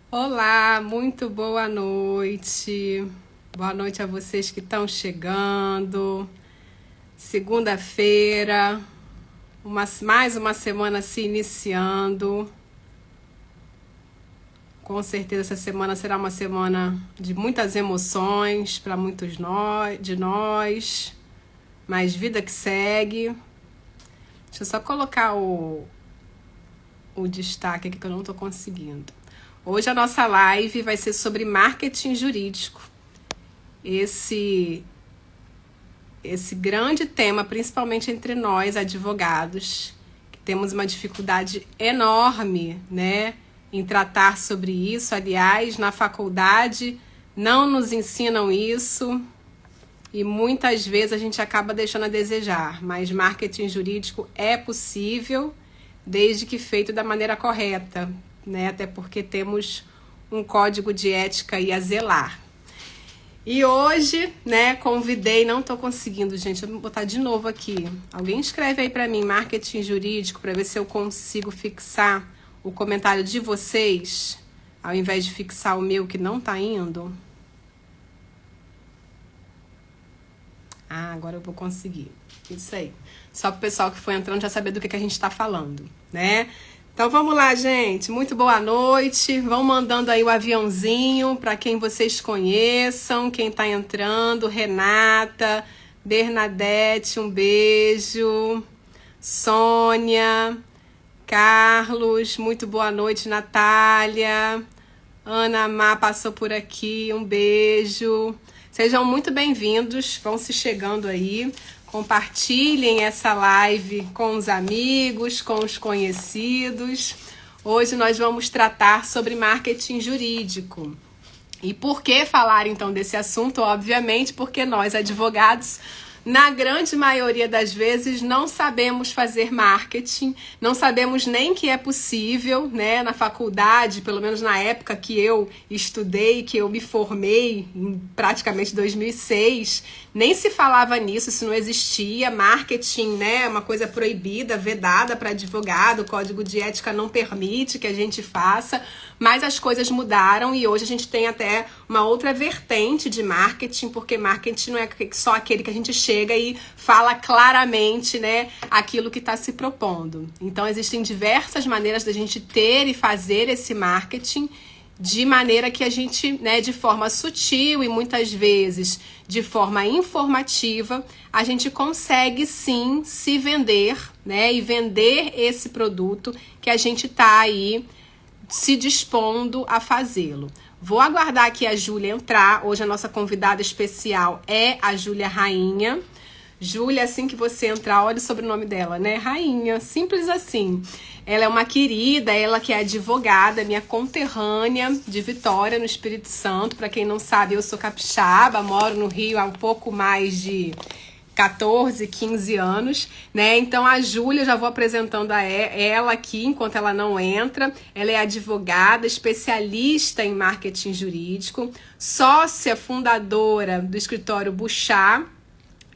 Olá, muito boa noite. Boa noite a vocês que estão chegando. Segunda-feira, mais uma semana se iniciando. Com certeza essa semana será uma semana de muitas emoções para muitos de nós, mas vida que segue. Deixa eu só colocar o destaque aqui que eu não estou conseguindo. Hoje a nossa live vai ser sobre marketing jurídico. Esse grande tema, principalmente entre nós, advogados, que temos uma dificuldade enorme, né, em tratar sobre isso. Aliás, na faculdade não nos ensinam isso e muitas vezes a gente acaba deixando a desejar. Mas marketing jurídico é possível, desde que feito da maneira correta, né? Até porque temos um código de ética aí a zelar. E hoje, né, convidei, não tô conseguindo, gente, eu vou botar de novo aqui. Alguém escreve aí para mim, marketing jurídico, para ver se eu consigo fixar o comentário de vocês, ao invés de fixar o meu que não tá indo. Ah, agora eu vou conseguir. Isso aí. Só pro pessoal que foi entrando já saber do que a gente tá falando, né? Então vamos lá, gente. Muito boa noite. Vão mandando aí o aviãozinho para quem vocês conheçam, quem tá entrando. Renata, Bernadette, um beijo. Sônia, Carlos, muito boa noite, Natália. Ana Má passou por aqui, um beijo. Sejam muito bem-vindos, vão se chegando aí. Compartilhem essa live com os amigos, com os conhecidos. Hoje nós vamos tratar sobre marketing jurídico. E por que falar então desse assunto? Obviamente porque nós, advogados, na grande maioria das vezes, não sabemos fazer marketing, não sabemos nem que é possível, né? Na faculdade, pelo menos na época que eu estudei, que eu me formei, em praticamente 2006, nem se falava nisso, isso não existia. Marketing, né? Uma coisa proibida, vedada para advogado, o Código de Ética não permite que a gente faça, mas as coisas mudaram e hoje a gente tem até uma outra vertente de marketing, porque marketing não é só aquele que a gente chega e fala claramente, né, aquilo que está se propondo. Então, existem diversas maneiras da gente ter e fazer esse marketing de maneira que a gente, né, de forma sutil e muitas vezes de forma informativa, a gente consegue sim se vender, né, e vender esse produto que a gente está aí se dispondo a fazê-lo. Vou aguardar aqui a Júlia entrar. Hoje a nossa convidada especial é a Júlia Rainha. Júlia, assim que você entrar, olha o sobrenome dela, né? Rainha, simples assim. Ela é uma querida, ela que é advogada, minha conterrânea de Vitória, no Espírito Santo. Para quem não sabe, eu sou capixaba, moro no Rio há um pouco mais de 14, 15 anos, né? Então a Júlia, já vou apresentando ela aqui enquanto ela não entra. Ela é advogada, especialista em marketing jurídico, sócia fundadora do escritório Buchá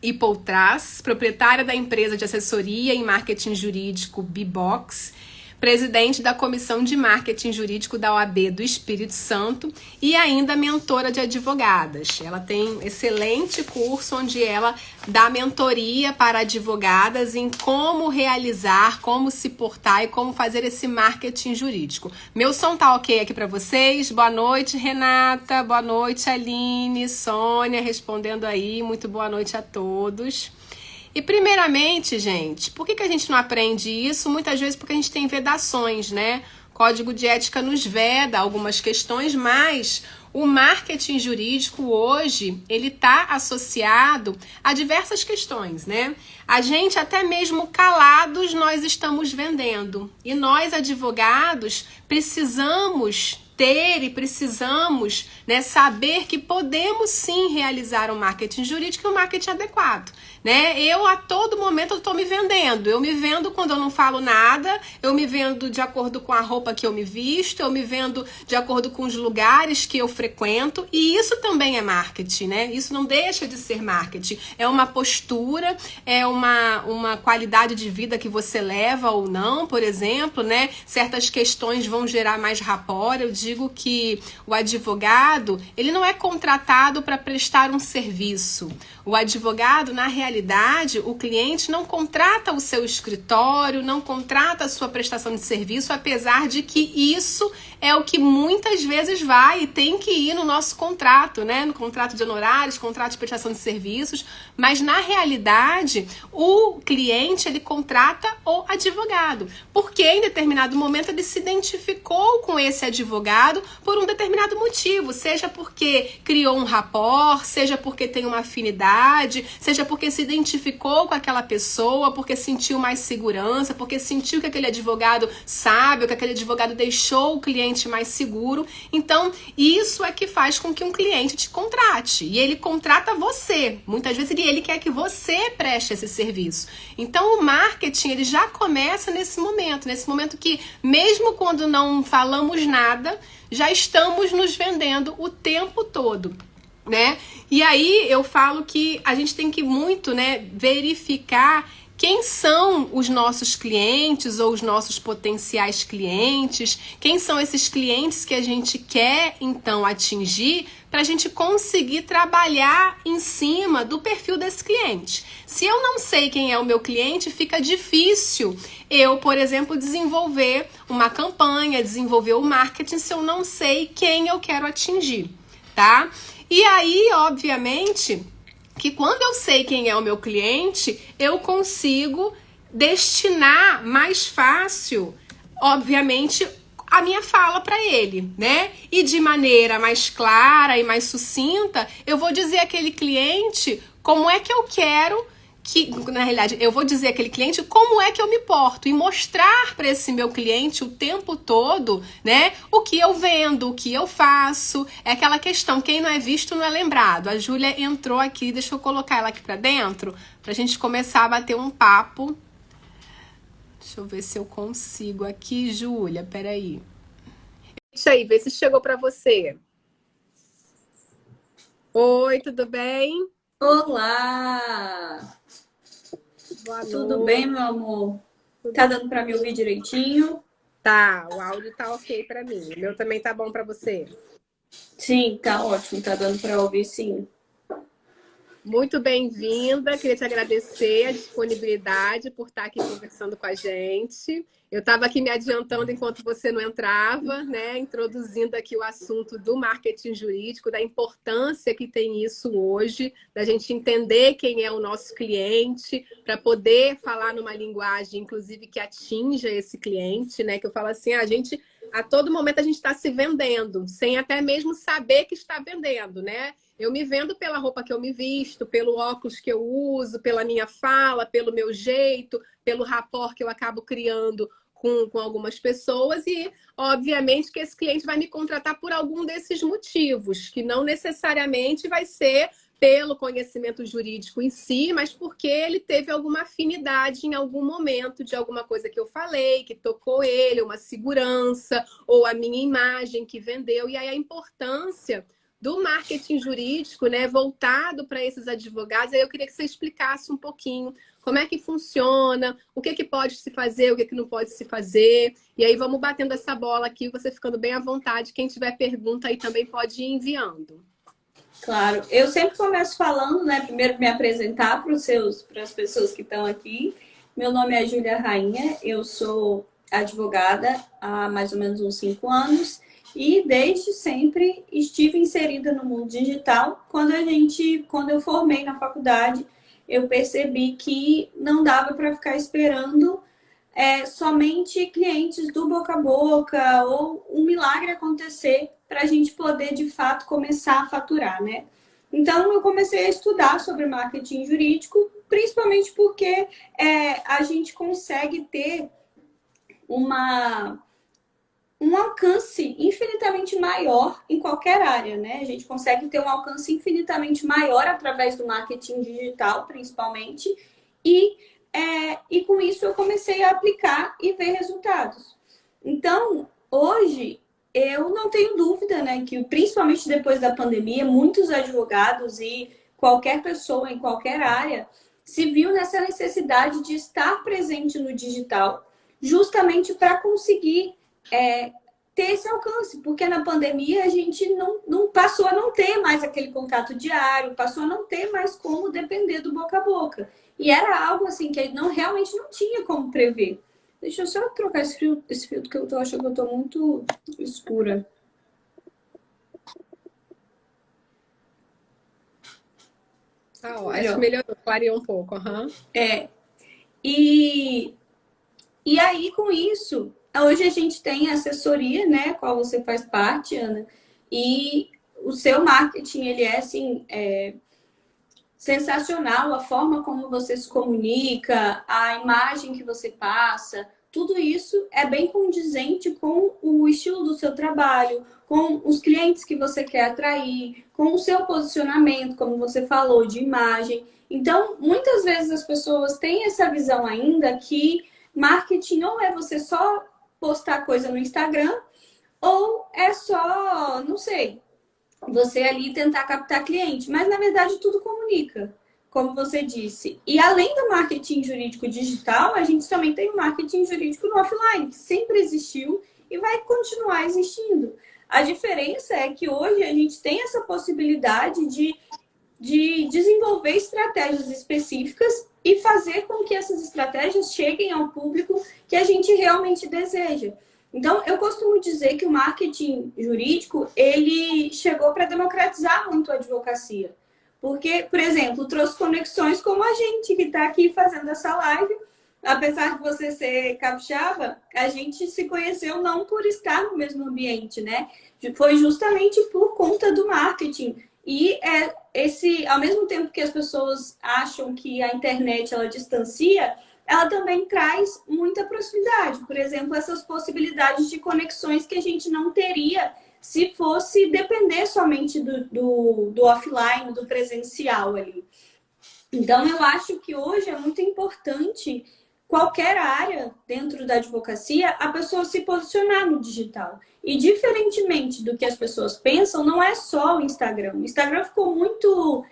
e Poltraz, proprietária da empresa de assessoria em marketing jurídico Bibox, presidente da Comissão de Marketing Jurídico da OAB do Espírito Santo e ainda mentora de advogadas. Ela tem um excelente curso onde ela dá mentoria para advogadas em como realizar, como se portar e como fazer esse marketing jurídico. Meu som tá ok aqui para vocês? Boa noite, Renata. Boa noite, Aline, Sônia, respondendo aí. Muito boa noite a todos. E primeiramente, gente, por que a gente não aprende isso? Muitas vezes porque a gente tem vedações, né? Código de Ética nos veda algumas questões, mas o marketing jurídico hoje, ele está associado a diversas questões, né? A gente, até mesmo calados, nós estamos vendendo. E nós, advogados, precisamos ter e precisamos, né, saber que podemos sim realizar um marketing jurídico e um marketing adequado, né? Eu a todo momento estou me vendendo. Eu me vendo quando eu não falo nada, eu me vendo de acordo com a roupa que eu me visto, eu me vendo de acordo com os lugares que eu frequento, e isso também é marketing, né? Isso não deixa de ser marketing. É uma postura, é uma qualidade de vida que você leva ou não, por exemplo, né? Certas questões vão gerar mais rapport. Eu digo digo que o advogado, ele não é contratado para prestar um serviço. O advogado, na realidade, o cliente não contrata o seu escritório, não contrata a sua prestação de serviço, apesar de que isso é o que muitas vezes vai e tem que ir no nosso contrato, né? No contrato de honorários, contrato de prestação de serviços, mas na realidade, o cliente, ele contrata o advogado, porque em determinado momento ele se identificou com esse advogado por um determinado motivo, seja porque criou um rapport, seja porque tem uma afinidade, seja porque se identificou com aquela pessoa, porque sentiu mais segurança, porque sentiu que aquele advogado sabe, que aquele advogado deixou o cliente mais seguro. Então, isso é que faz com que um cliente te contrate. E ele contrata você. Muitas vezes ele quer que você preste esse serviço. Então, o marketing, ele já começa nesse momento que, mesmo quando não falamos nada, já estamos nos vendendo o tempo todo, né? E aí, eu falo que a gente tem que muito, né, verificar quem são os nossos clientes ou os nossos potenciais clientes, quem são esses clientes que a gente quer, então, atingir, para a gente conseguir trabalhar em cima do perfil desse cliente. Se eu não sei quem é o meu cliente, fica difícil eu, por exemplo, desenvolver uma campanha, desenvolver o marketing, se eu não sei quem eu quero atingir, tá? E aí, obviamente, que quando eu sei quem é o meu cliente, eu consigo destinar mais fácil, obviamente, a minha fala para ele, né? E de maneira mais clara e mais sucinta, eu vou dizer àquele cliente como é que eu quero que, na realidade, eu vou dizer àquele cliente como é que eu me porto e mostrar para esse meu cliente o tempo todo, né, o que eu vendo, o que eu faço. É aquela questão, quem não é visto não é lembrado. A Júlia entrou aqui, deixa eu colocar ela aqui para dentro, pra gente começar a bater um papo. Deixa eu ver se eu consigo aqui, Júlia, peraí. Deixa aí, vê se chegou para você. Oi, tudo bem? Olá! Boa Tudo noite. bem, meu amor? Tá dando pra me ouvir direitinho? Tá, o áudio tá ok pra mim. O meu também tá bom pra você? Sim, tá ótimo, tá dando pra ouvir sim. Muito bem-vinda, queria te agradecer a disponibilidade por estar aqui conversando com a gente. Eu estava aqui me adiantando enquanto você não entrava, né? Introduzindo aqui o assunto do marketing jurídico, da importância que tem isso hoje, da gente entender quem é o nosso cliente, para poder falar numa linguagem, inclusive, que atinja esse cliente, né? Que eu falo assim, a gente, a todo momento a gente está se vendendo, sem até mesmo saber que está vendendo, né? Eu me vendo pela roupa que eu me visto, pelo óculos que eu uso, pela minha fala, pelo meu jeito, pelo rapport que eu acabo criando com algumas pessoas e, obviamente, que esse cliente vai me contratar por algum desses motivos, que não necessariamente vai ser pelo conhecimento jurídico em si, mas porque ele teve alguma afinidade em algum momento de alguma coisa que eu falei, que tocou ele, uma segurança, ou a minha imagem que vendeu. E aí a importância do marketing jurídico, né, voltado para esses advogados. Aí eu queria que você explicasse um pouquinho como é que funciona, o que pode se fazer, o que não pode se fazer. E aí vamos batendo essa bola aqui, você ficando bem à vontade. Quem tiver pergunta aí também pode ir enviando. Claro, eu sempre começo falando, né? Primeiro me apresentar para as pessoas que estão aqui. Meu nome é Júlia Rainha, eu sou advogada há mais ou menos uns 5 anos e desde sempre estive inserida no mundo digital. Quando eu formei na faculdade, eu percebi que não dava para ficar esperando somente clientes do boca a boca ou um milagre acontecer para a gente poder, de fato, começar a faturar, né? Então, eu comecei a estudar sobre marketing jurídico, principalmente porque a gente consegue ter um alcance infinitamente maior em qualquer área, né? A gente consegue ter um alcance infinitamente maior através do marketing digital, principalmente, e com isso eu comecei a aplicar e ver resultados. Então, hoje, eu não tenho dúvida, né, que principalmente depois da pandemia, muitos advogados e qualquer pessoa em qualquer área se viu nessa necessidade de estar presente no digital, justamente para conseguir ter esse alcance, porque na pandemia a gente não passou a não ter mais aquele contato diário, passou a não ter mais como depender do boca a boca. E era algo assim que não, realmente não tinha como prever. Deixa eu só trocar esse filtro que eu tô achando que eu tô muito escura. Ah, ó, acho que melhorou, clareou um pouco. Uhum. E aí, com isso, hoje a gente tem assessoria, né, qual você faz parte, Ana, e o seu marketing, ele é, assim, sensacional, a forma como você se comunica, a imagem que você passa, tudo isso é bem condizente com o estilo do seu trabalho, com os clientes que você quer atrair, com o seu posicionamento, como você falou, de imagem. Então, muitas vezes as pessoas têm essa visão ainda que marketing não é você só postar coisa no Instagram ou é só, não sei, você ali tentar captar cliente, mas na verdade tudo comunica, como você disse. E além do marketing jurídico digital, a gente também tem o marketing jurídico no offline, que sempre existiu e vai continuar existindo. A diferença é que hoje a gente tem essa possibilidade de desenvolver estratégias específicas e fazer com que essas estratégias cheguem ao público que a gente realmente deseja. Então, eu costumo dizer que o marketing jurídico, ele chegou para democratizar muito a advocacia. Porque, por exemplo, trouxe conexões como a gente que está aqui fazendo essa live. Apesar de você ser capixaba, a gente se conheceu não por estar no mesmo ambiente, né? Foi justamente por conta do marketing. E ao mesmo tempo que as pessoas acham que a internet ela distancia, ela também traz muita proximidade. Por exemplo, essas possibilidades de conexões que a gente não teria se fosse depender somente do offline, do presencial ali. Então, eu acho que hoje é muito importante, qualquer área dentro da advocacia, a pessoa se posicionar no digital. E diferentemente do que as pessoas pensam, não é só o Instagram. O Instagram ficou muito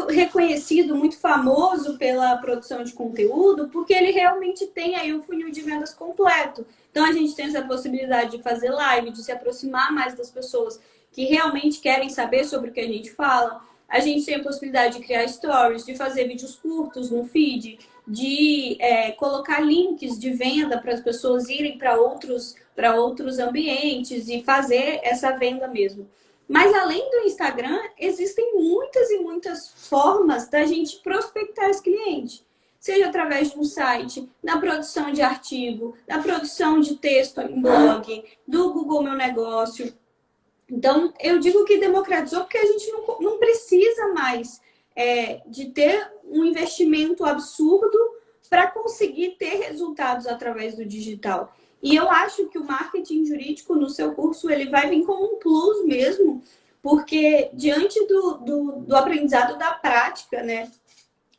reconhecido, muito famoso pela produção de conteúdo, porque ele realmente tem aí um funil de vendas completo. Então a gente tem essa possibilidade de fazer live, de se aproximar mais das pessoas que realmente querem saber sobre o que a gente fala. A gente tem a possibilidade de criar stories, de fazer vídeos curtos no feed, de colocar links de venda para as pessoas irem para outros ambientes e fazer essa venda mesmo. Mas além do Instagram, existem muitas e muitas formas da gente prospectar esse cliente. Seja através de um site, na produção de artigo, na produção de texto em blog, do Google Meu Negócio. Então, eu digo que democratizou porque a gente não precisa mais de ter um investimento absurdo para conseguir ter resultados através do digital. E eu acho que o marketing jurídico no seu curso ele vai vir como um plus mesmo, porque diante do aprendizado da prática, né,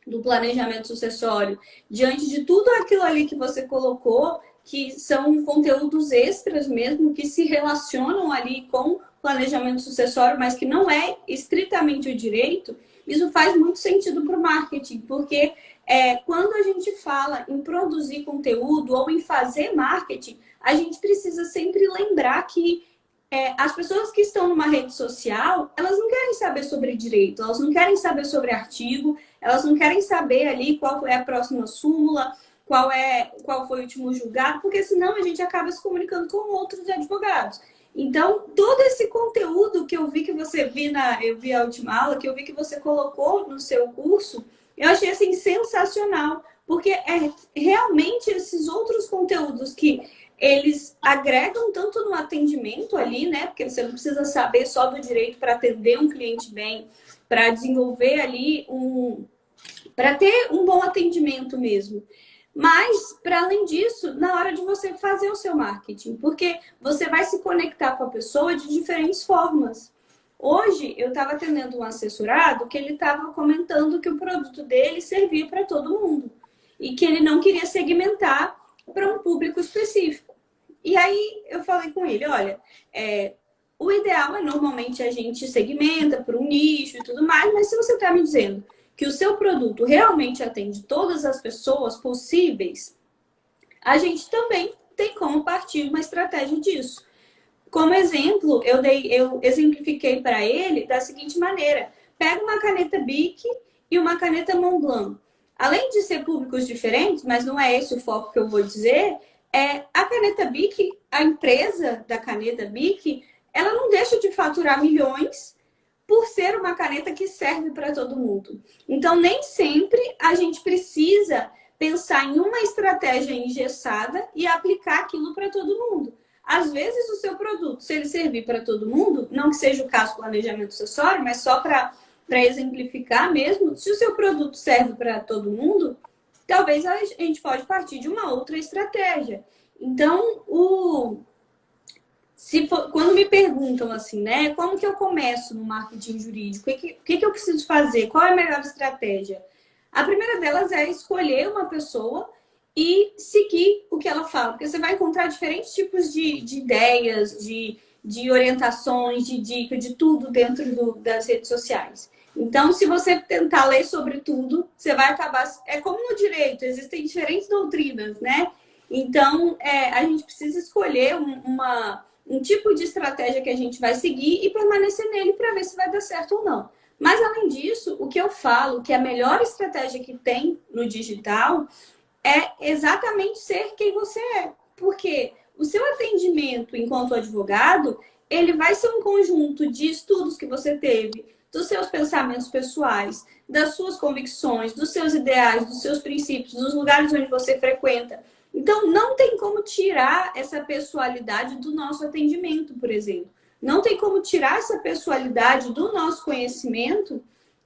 do planejamento sucessório, diante de tudo aquilo ali que você colocou, que são conteúdos extras mesmo, que se relacionam ali com planejamento sucessório, mas que não é estritamente o direito, isso faz muito sentido para o marketing, porque quando a gente fala em produzir conteúdo ou em fazer marketing, a gente precisa sempre lembrar que as pessoas que estão numa rede social, elas não querem saber sobre direito, elas não querem saber sobre artigo, elas não querem saber ali qual é a próxima súmula, qual foi o último julgado, porque senão a gente acaba se comunicando com outros advogados. Então, todo esse conteúdo que eu vi que você eu vi a última aula, que eu vi que você colocou no seu curso, eu achei assim sensacional, porque realmente esses outros conteúdos que eles agregam tanto no atendimento ali, né? Porque você não precisa saber só do direito para atender um cliente bem, para desenvolver ali para ter um bom atendimento mesmo. Mas, para além disso, na hora de você fazer o seu marketing, porque você vai se conectar com a pessoa de diferentes formas. Hoje, eu estava atendendo um assessorado que ele estava comentando que o produto dele servia para todo mundo e que ele não queria segmentar para um público específico. E aí, eu falei com ele, olha, o ideal é normalmente a gente segmenta por um nicho e tudo mais, mas se você está me dizendo que o seu produto realmente atende todas as pessoas possíveis, a gente também tem como partir uma estratégia disso. Como exemplo, eu exemplifiquei para ele da seguinte maneira: pega uma caneta Bic e uma caneta Montblanc. Além de ser públicos diferentes, mas não é esse o foco que eu vou dizer, a caneta Bic, a empresa da caneta Bic, ela não deixa de faturar milhões por ser uma caneta que serve para todo mundo. Então, nem sempre a gente precisa pensar em uma estratégia engessada e aplicar aquilo para todo mundo. Às vezes, o seu produto, se ele servir para todo mundo, não que seja o caso do planejamento acessório, mas só para exemplificar mesmo, se o seu produto serve para todo mundo, talvez a gente pode partir de uma outra estratégia. Então, quando me perguntam assim, né, como que eu começo no marketing jurídico? O que eu preciso fazer? Qual é a melhor estratégia? A primeira delas é escolher uma pessoa e seguir o que ela fala, porque você vai encontrar diferentes tipos de ideias, de orientações, de dicas, de tudo dentro das redes sociais. Então, se você tentar ler sobre tudo, você vai acabar... É como no direito, existem diferentes doutrinas, né? Então, a gente precisa escolher um tipo de estratégia que a gente vai seguir e permanecer nele para ver se vai dar certo ou não. Mas, além disso, o que eu falo, que a melhor estratégia que tem no digital é exatamente ser quem você é. Porque o seu atendimento enquanto advogado, ele vai ser um conjunto de estudos que você teve, dos seus pensamentos pessoais, das suas convicções, dos seus ideais, dos seus princípios, dos lugares onde você frequenta. Então, não tem como tirar essa pessoalidade do nosso atendimento, por exemplo. Não tem como tirar essa pessoalidade do nosso conhecimento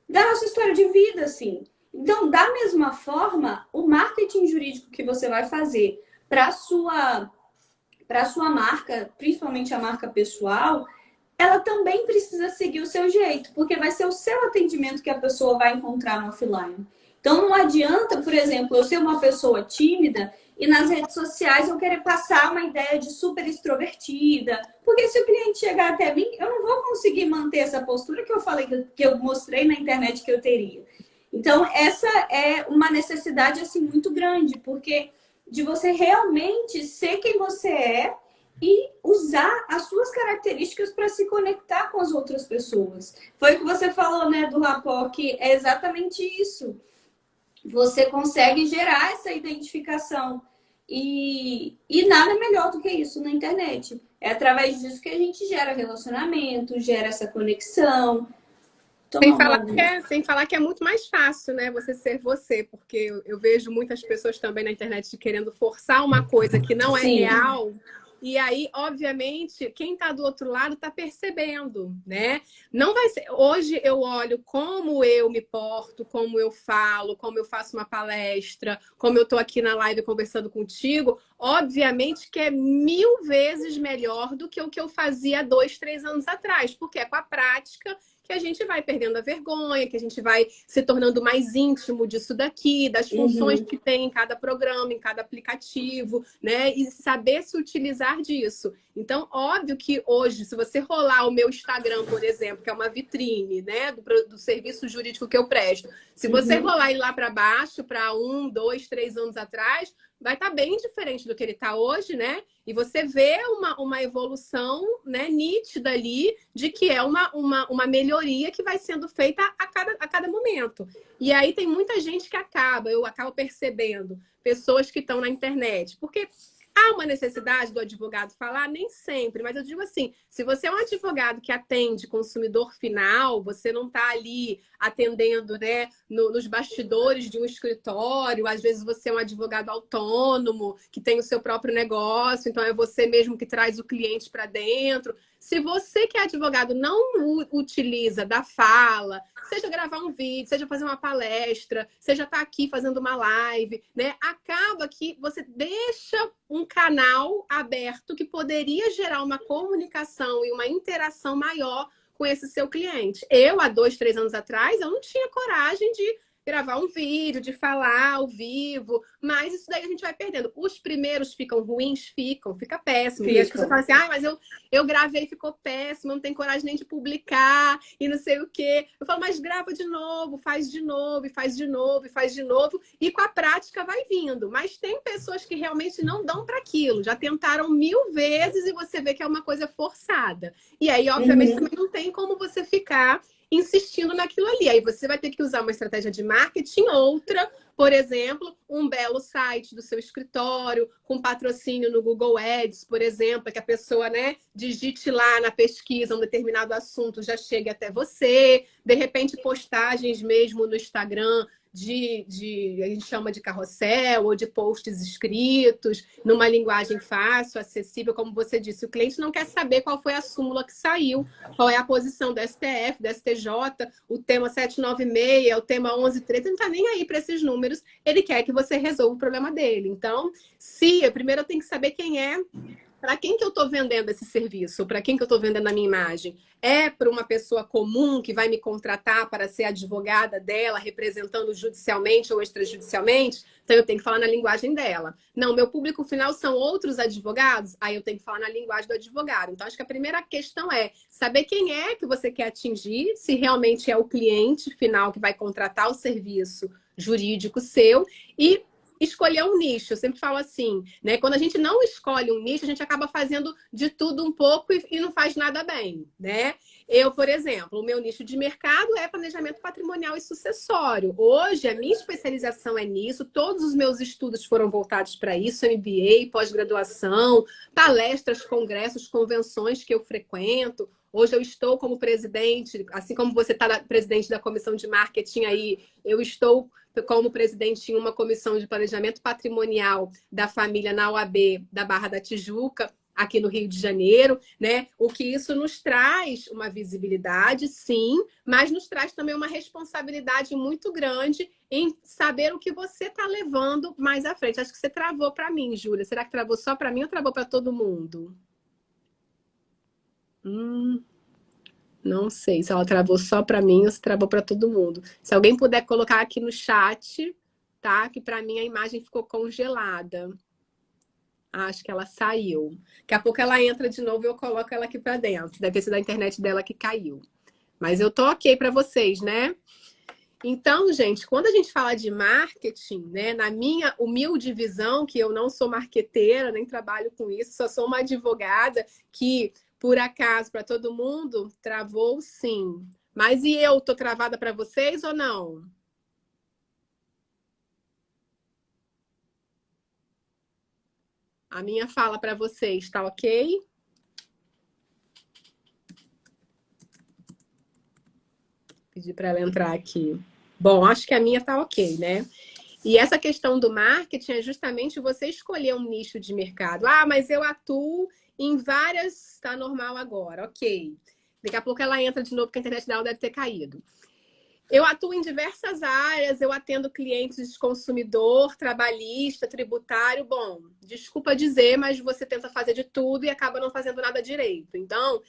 da nossa história de vida, assim. Então, da mesma forma, o marketing jurídico que você vai fazer para a sua marca, principalmente a marca pessoal, ela também precisa seguir o seu jeito, porque vai ser o seu atendimento que a pessoa vai encontrar no offline. Então, não adianta, por exemplo, eu ser uma pessoa tímida e nas redes sociais eu querer passar uma ideia de super extrovertida, porque se o cliente chegar até mim, eu não vou conseguir manter essa postura que eu falei, que eu mostrei na internet que eu teria. Então, essa é uma necessidade assim muito grande, porque de você realmente ser quem você é e usar as suas características para se conectar com as outras pessoas. Foi o que você falou, né, do rapport, que é exatamente isso. Você consegue gerar essa identificação. E nada melhor do que isso na internet. É através disso que a gente gera relacionamento, gera essa conexão. Sem falar que é muito mais fácil, né? Você ser você, porque eu vejo muitas pessoas também na internet querendo forçar uma coisa que não é Sim. real. E aí, obviamente, quem está do outro lado está percebendo, né? Não vai ser. Hoje eu olho como eu me porto, como eu falo, como eu faço uma palestra, como eu estou aqui na live conversando contigo. Obviamente que é 1000 vezes melhor do que o que eu fazia 2, 3 anos atrás, porque é com a prática que a gente vai perdendo a vergonha, que a gente vai se tornando mais íntimo disso daqui, das funções que tem em cada programa, em cada aplicativo, né? E saber se utilizar disso. Então, óbvio que hoje, se você rolar o meu Instagram, por exemplo, que é uma vitrine, né, do serviço jurídico que eu presto, se você rolar ele lá para baixo, para 1, 2, 3 anos atrás, vai estar bem diferente do que ele está hoje, né? E você vê uma evolução, né, nítida ali de que é uma melhoria que vai sendo feita a cada momento. E aí tem muita gente que eu acabo percebendo, pessoas que estão na internet, porque há uma necessidade do advogado falar? Nem sempre, mas eu digo assim, se você é um advogado que atende consumidor final, você não está ali atendendo, né, nos bastidores de um escritório, às vezes você é um advogado autônomo, que tem o seu próprio negócio, então é você mesmo que traz o cliente para dentro. Se você que é advogado não utiliza da fala, seja gravar um vídeo, seja fazer uma palestra, seja estar aqui fazendo uma live, né? Acaba que você deixa um canal aberto que poderia gerar uma comunicação e uma interação maior com esse seu cliente. Eu, há 2, 3 anos atrás, eu não tinha coragem de... gravar um vídeo, de falar ao vivo, mas isso daí a gente vai perdendo. Os primeiros ficam ruins? Fica péssimo. E as pessoas falam assim, mas eu gravei e ficou péssimo, não tenho coragem nem de publicar, e não sei o quê. Eu falo, mas grava de novo, faz de novo, e faz de novo, e faz de novo, e com a prática vai vindo. Mas tem pessoas que realmente não dão para aquilo, já tentaram 1000 vezes e você vê que é uma coisa forçada. E aí, obviamente, também não tem como você ficar insistindo naquilo ali. Aí você vai ter que usar uma estratégia de marketing, outra, por exemplo, um belo site do seu escritório, com patrocínio no Google Ads, por exemplo, que a pessoa, né, digite lá na pesquisa um determinado assunto, já chegue até você. De repente, postagens mesmo no Instagram, a gente chama de carrossel ou de posts escritos, numa linguagem fácil, acessível, como você disse. O cliente não quer saber qual foi a súmula que saiu, qual é a posição do STF, do STJ, o tema 796, o tema 1113, ele não está nem aí para esses números, ele quer que você resolva o problema dele. Então, primeiro eu tenho que saber quem é, para quem que eu estou vendendo esse serviço, para quem que eu estou vendendo a minha imagem. É para uma pessoa comum que vai me contratar para ser advogada dela, representando judicialmente ou extrajudicialmente? Então eu tenho que falar na linguagem dela. Não, meu público final são outros advogados? Aí eu tenho que falar na linguagem do advogado. Então acho que a primeira questão é saber quem é que você quer atingir, se realmente é o cliente final que vai contratar o serviço jurídico seu, e escolher um nicho. Eu sempre falo assim, né? Quando a gente não escolhe um nicho, a gente acaba fazendo de tudo um pouco e não faz nada bem, né? Eu, por exemplo, o meu nicho de mercado é planejamento patrimonial e sucessório. Hoje, a minha especialização é nisso, todos os meus estudos foram voltados para isso, MBA, pós-graduação, palestras, congressos, convenções que eu frequento. Hoje eu estou como presidente, assim como você está presidente da comissão de marketing aí, eu estou como presidente em uma comissão de planejamento patrimonial da família na OAB da Barra da Tijuca, aqui no Rio de Janeiro, né? O que isso nos traz uma visibilidade, sim, mas nos traz também uma responsabilidade muito grande em saber o que você está levando mais à frente. Acho que você travou para mim, Júlia. Será que travou só para mim ou travou para todo mundo? Não sei se ela travou só para mim ou se travou para todo mundo. Se alguém puder colocar aqui no chat, tá? Que para mim a imagem ficou congelada. Acho que ela saiu. Daqui a pouco ela entra de novo e eu coloco ela aqui para dentro. Deve ter sido a internet dela que caiu. Mas eu tô ok para vocês, né? Então, gente, quando a gente fala de marketing, né, na minha humilde visão, que eu não sou marqueteira, nem trabalho com isso, só sou uma advogada que, por acaso, para todo mundo, travou sim. Mas e eu, tô travada para vocês ou não? A minha fala para vocês, tá ok? Pedir para ela entrar aqui. Bom, acho que a minha tá ok, né? E essa questão do marketing é justamente você escolher um nicho de mercado. Ah, mas eu atuo em várias... Tá normal agora, ok. Daqui a pouco ela entra de novo, porque a internet dela deve ter caído. Eu atuo em diversas áreas, eu atendo clientes de consumidor, trabalhista, tributário. Bom, desculpa dizer, mas você tenta fazer de tudo e acaba não fazendo nada direito. Então,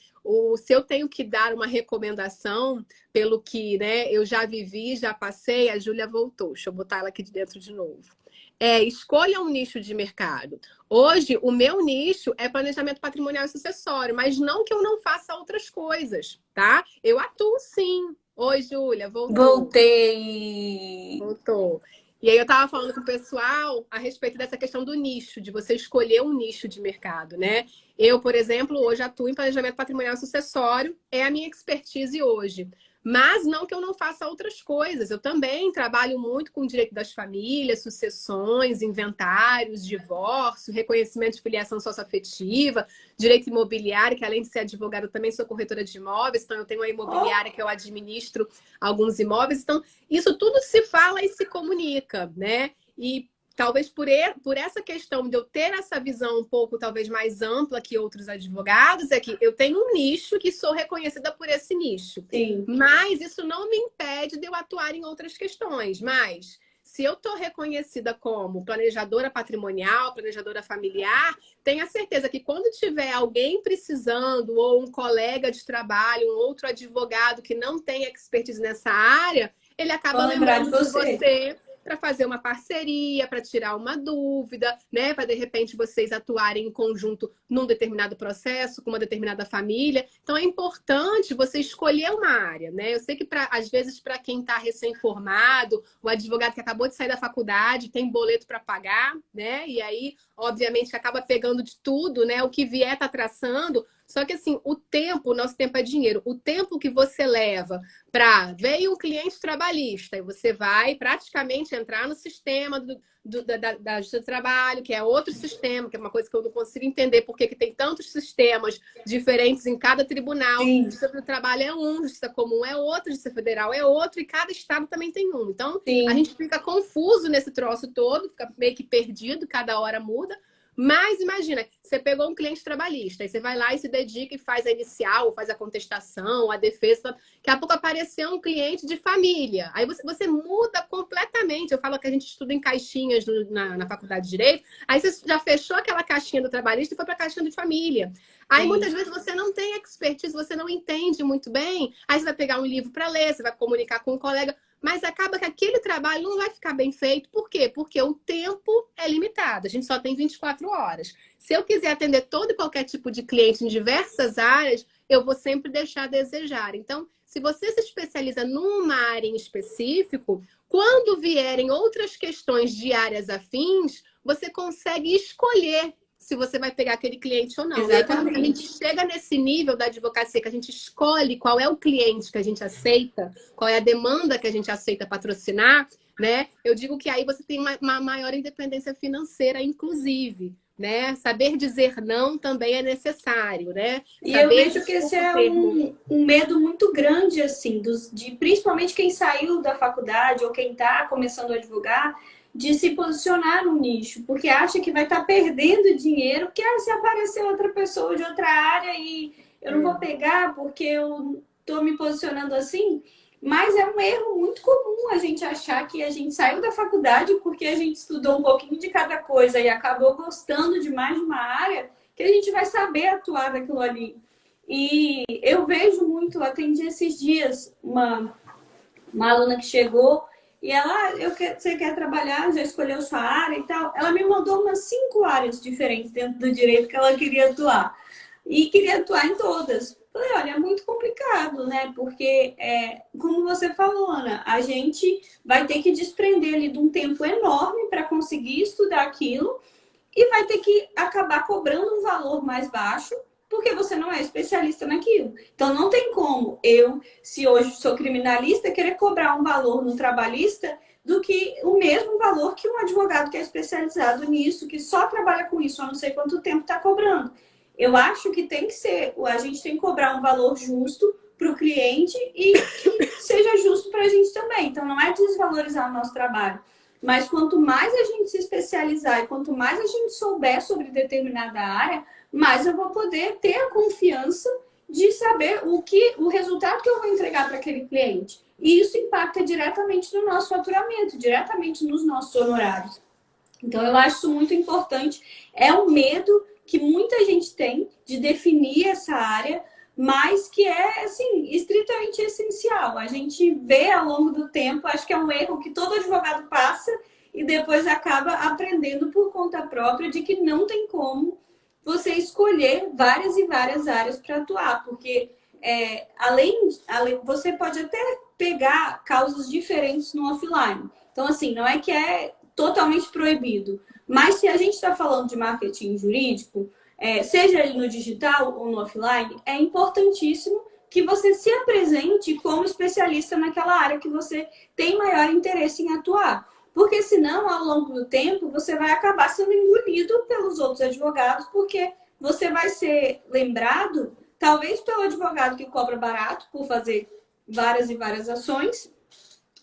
se eu tenho que dar uma recomendação, pelo que, né, eu já vivi, já passei, a Júlia voltou. Deixa eu botar ela aqui de dentro de novo. Escolha um nicho de mercado. Hoje, o meu nicho é planejamento patrimonial e sucessório, mas não que eu não faça outras coisas, tá? Eu atuo sim. Oi, Júlia, voltou. Voltei. Voltou. E aí eu estava falando com o pessoal a respeito dessa questão do nicho, de você escolher um nicho de mercado, né? Eu, por exemplo, hoje atuo em planejamento patrimonial e sucessório, é a minha expertise hoje. Mas não que eu não faça outras coisas. Eu também trabalho muito com o direito das famílias, sucessões, inventários, divórcio, reconhecimento de filiação socioafetiva, direito imobiliário, que além de ser advogada, eu também sou corretora de imóveis, então eu tenho uma imobiliária que eu administro alguns imóveis. Então, isso tudo se fala e se comunica, né? E talvez por essa questão de eu ter essa visão um pouco, talvez, mais ampla que outros advogados, é que eu tenho um nicho que sou reconhecida por esse nicho. Sim. Mas isso não me impede de eu atuar em outras questões. Mas se eu estou reconhecida como planejadora patrimonial, planejadora familiar, tenha certeza que quando tiver alguém precisando, ou um colega de trabalho, um outro advogado que não tem expertise nessa área, ele acaba Vou lembrar de lembrando de você. você para fazer uma parceria, para tirar uma dúvida, né? Para de repente vocês atuarem em conjunto num determinado processo, com uma determinada família. Então é importante você escolher uma área, né? Eu sei que às vezes para quem está recém-formado, o advogado que acabou de sair da faculdade, tem boleto para pagar, né? E aí, obviamente, acaba pegando de tudo, né? O que vier tá traçando. Só que assim, o nosso tempo é dinheiro. O tempo que você leva veio um cliente trabalhista e você vai praticamente entrar no sistema da Justiça do Trabalho, que é outro sistema, que é uma coisa que eu não consigo entender porque que tem tantos sistemas diferentes em cada tribunal. Sim. Justiça do Trabalho é um, Justiça Comum é outro, Justiça Federal é outro, e cada estado também tem um. Então, a gente fica confuso nesse troço todo, fica meio que perdido, cada hora muda. Mas imagina, você pegou um cliente trabalhista, aí você vai lá e se dedica e faz a inicial, faz a contestação, a defesa. Daqui a pouco apareceu um cliente de família. Aí você muda completamente. Eu falo que a gente estuda em caixinhas na faculdade de Direito. Aí você já fechou aquela caixinha do trabalhista e foi para a caixinha de família. Aí muitas vezes você não tem expertise, você não entende muito bem. Aí você vai pegar um livro para ler, você vai comunicar com um colega. Mas acaba que aquele trabalho não vai ficar bem feito. Por quê? Porque o tempo é limitado. A gente só tem 24 horas. Se eu quiser atender todo e qualquer tipo de cliente em diversas áreas, eu vou sempre deixar a desejar. Então, se você se especializa numa área em específico, quando vierem outras questões de áreas afins, você consegue escolher se você vai pegar aquele cliente ou não. Exatamente. E aí, quando a gente chega nesse nível da advocacia, que a gente escolhe qual é o cliente que a gente aceita, qual é a demanda que a gente aceita patrocinar, né? Eu digo que aí você tem uma maior independência financeira, inclusive, né? Saber dizer não também é necessário, né? E eu vejo que esse é um medo muito grande, assim, de principalmente quem saiu da faculdade ou quem está começando a advogar, de se posicionar no nicho, porque acha que vai estar perdendo dinheiro, porque se aparecer outra pessoa de outra área e eu não vou pegar porque eu estou me posicionando assim. Mas é um erro muito comum a gente achar que a gente saiu da faculdade porque a gente estudou um pouquinho de cada coisa e acabou gostando de mais de uma área, que a gente vai saber atuar daquilo ali. E eu vejo muito, atendi esses dias uma aluna que chegou e ela, você quer trabalhar, já escolheu sua área e tal. Ela me mandou umas 5 áreas diferentes dentro do direito que ela queria atuar. E queria atuar em todas. Falei, olha, é muito complicado, né? Porque, como você falou, Ana, a gente vai ter que desprender ali de um tempo enorme para conseguir estudar aquilo e vai ter que acabar cobrando um valor mais baixo porque você não é especialista naquilo. Então, não tem como eu, se hoje sou criminalista, querer cobrar um valor no trabalhista do que o mesmo valor que um advogado que é especializado nisso, que só trabalha com isso há não sei quanto tempo está cobrando. Eu acho que tem que ser, a gente tem que cobrar um valor justo para o cliente e que seja justo para a gente também. Então, não é desvalorizar o nosso trabalho. Mas quanto mais a gente se especializar e quanto mais a gente souber sobre determinada área, mais eu vou poder ter a confiança de saber o resultado que eu vou entregar para aquele cliente. E isso impacta diretamente no nosso faturamento, diretamente nos nossos honorários. Então, eu acho isso muito importante. É um medo que muita gente tem de definir essa área, mas que é, assim, estritamente essencial. A gente vê ao longo do tempo, acho que é um erro que todo advogado passa e depois acaba aprendendo por conta própria de que não tem como você escolher várias e várias áreas para atuar, porque além, você pode até pegar causas diferentes no offline. Então, assim, não é que é totalmente proibido, mas se a gente está falando de marketing jurídico, seja ele no digital ou no offline, é importantíssimo que você se apresente como especialista naquela área que você tem maior interesse em atuar. Porque senão, ao longo do tempo, você vai acabar sendo engolido pelos outros advogados, porque você vai ser lembrado, talvez pelo advogado que cobra barato por fazer várias e várias ações,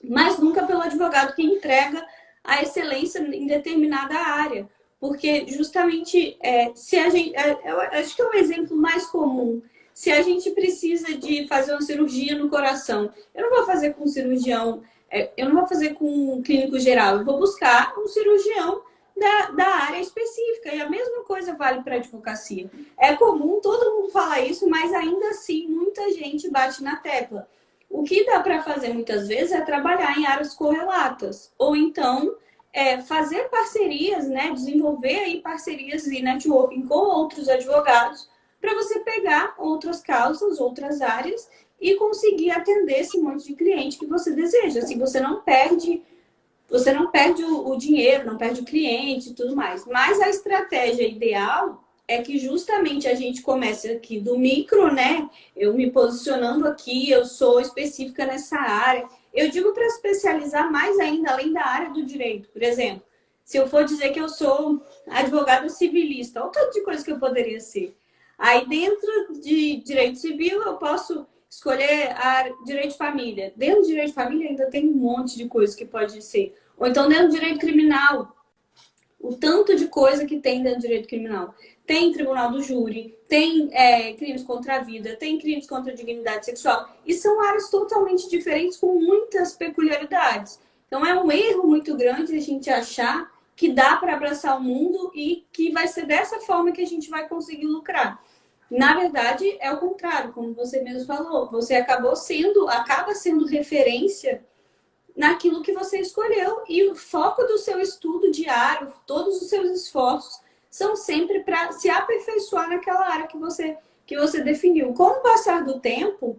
mas nunca pelo advogado que entrega a excelência em determinada área. Porque justamente, se a gente, eu acho que é o exemplo mais comum. Se a gente precisa de fazer uma cirurgia no coração, eu não vou fazer com um cirurgião, eu não vou fazer com um clínico geral, eu vou buscar um cirurgião da área específica. E a mesma coisa vale para a advocacia. É comum, todo mundo fala isso, mas ainda assim muita gente bate na tecla. O que dá para fazer muitas vezes é trabalhar em áreas correlatas, ou então fazer parcerias, né? Desenvolver aí parcerias e networking com outros advogados para você pegar outras causas, outras áreas e conseguir atender esse monte de cliente que você deseja. Assim, você não perde o dinheiro, não perde o cliente e tudo mais. Mas a estratégia ideal é que justamente a gente comece aqui do micro, né? Eu me posicionando aqui, eu sou específica nessa área. Eu digo para especializar mais ainda, além da área do direito. Por exemplo, se eu for dizer que eu sou advogada civilista, olha o tanto de coisa que eu poderia ser. Aí, dentro de direito civil, eu posso escolher a direito de família. Dentro do direito de família ainda tem um monte de coisa que pode ser. Ou então dentro do direito criminal, o tanto de coisa que tem dentro do direito criminal. Tem tribunal do júri, tem crimes contra a vida, tem crimes contra a dignidade sexual. E são áreas totalmente diferentes com muitas peculiaridades. Então é um erro muito grande a gente achar que dá para abraçar o mundo e que vai ser dessa forma que a gente vai conseguir lucrar. Na verdade, é o contrário, como você mesmo falou. Você acaba sendo referência naquilo que você escolheu. E o foco do seu estudo diário, todos os seus esforços, são sempre para se aperfeiçoar naquela área que você definiu. Com o passar do tempo,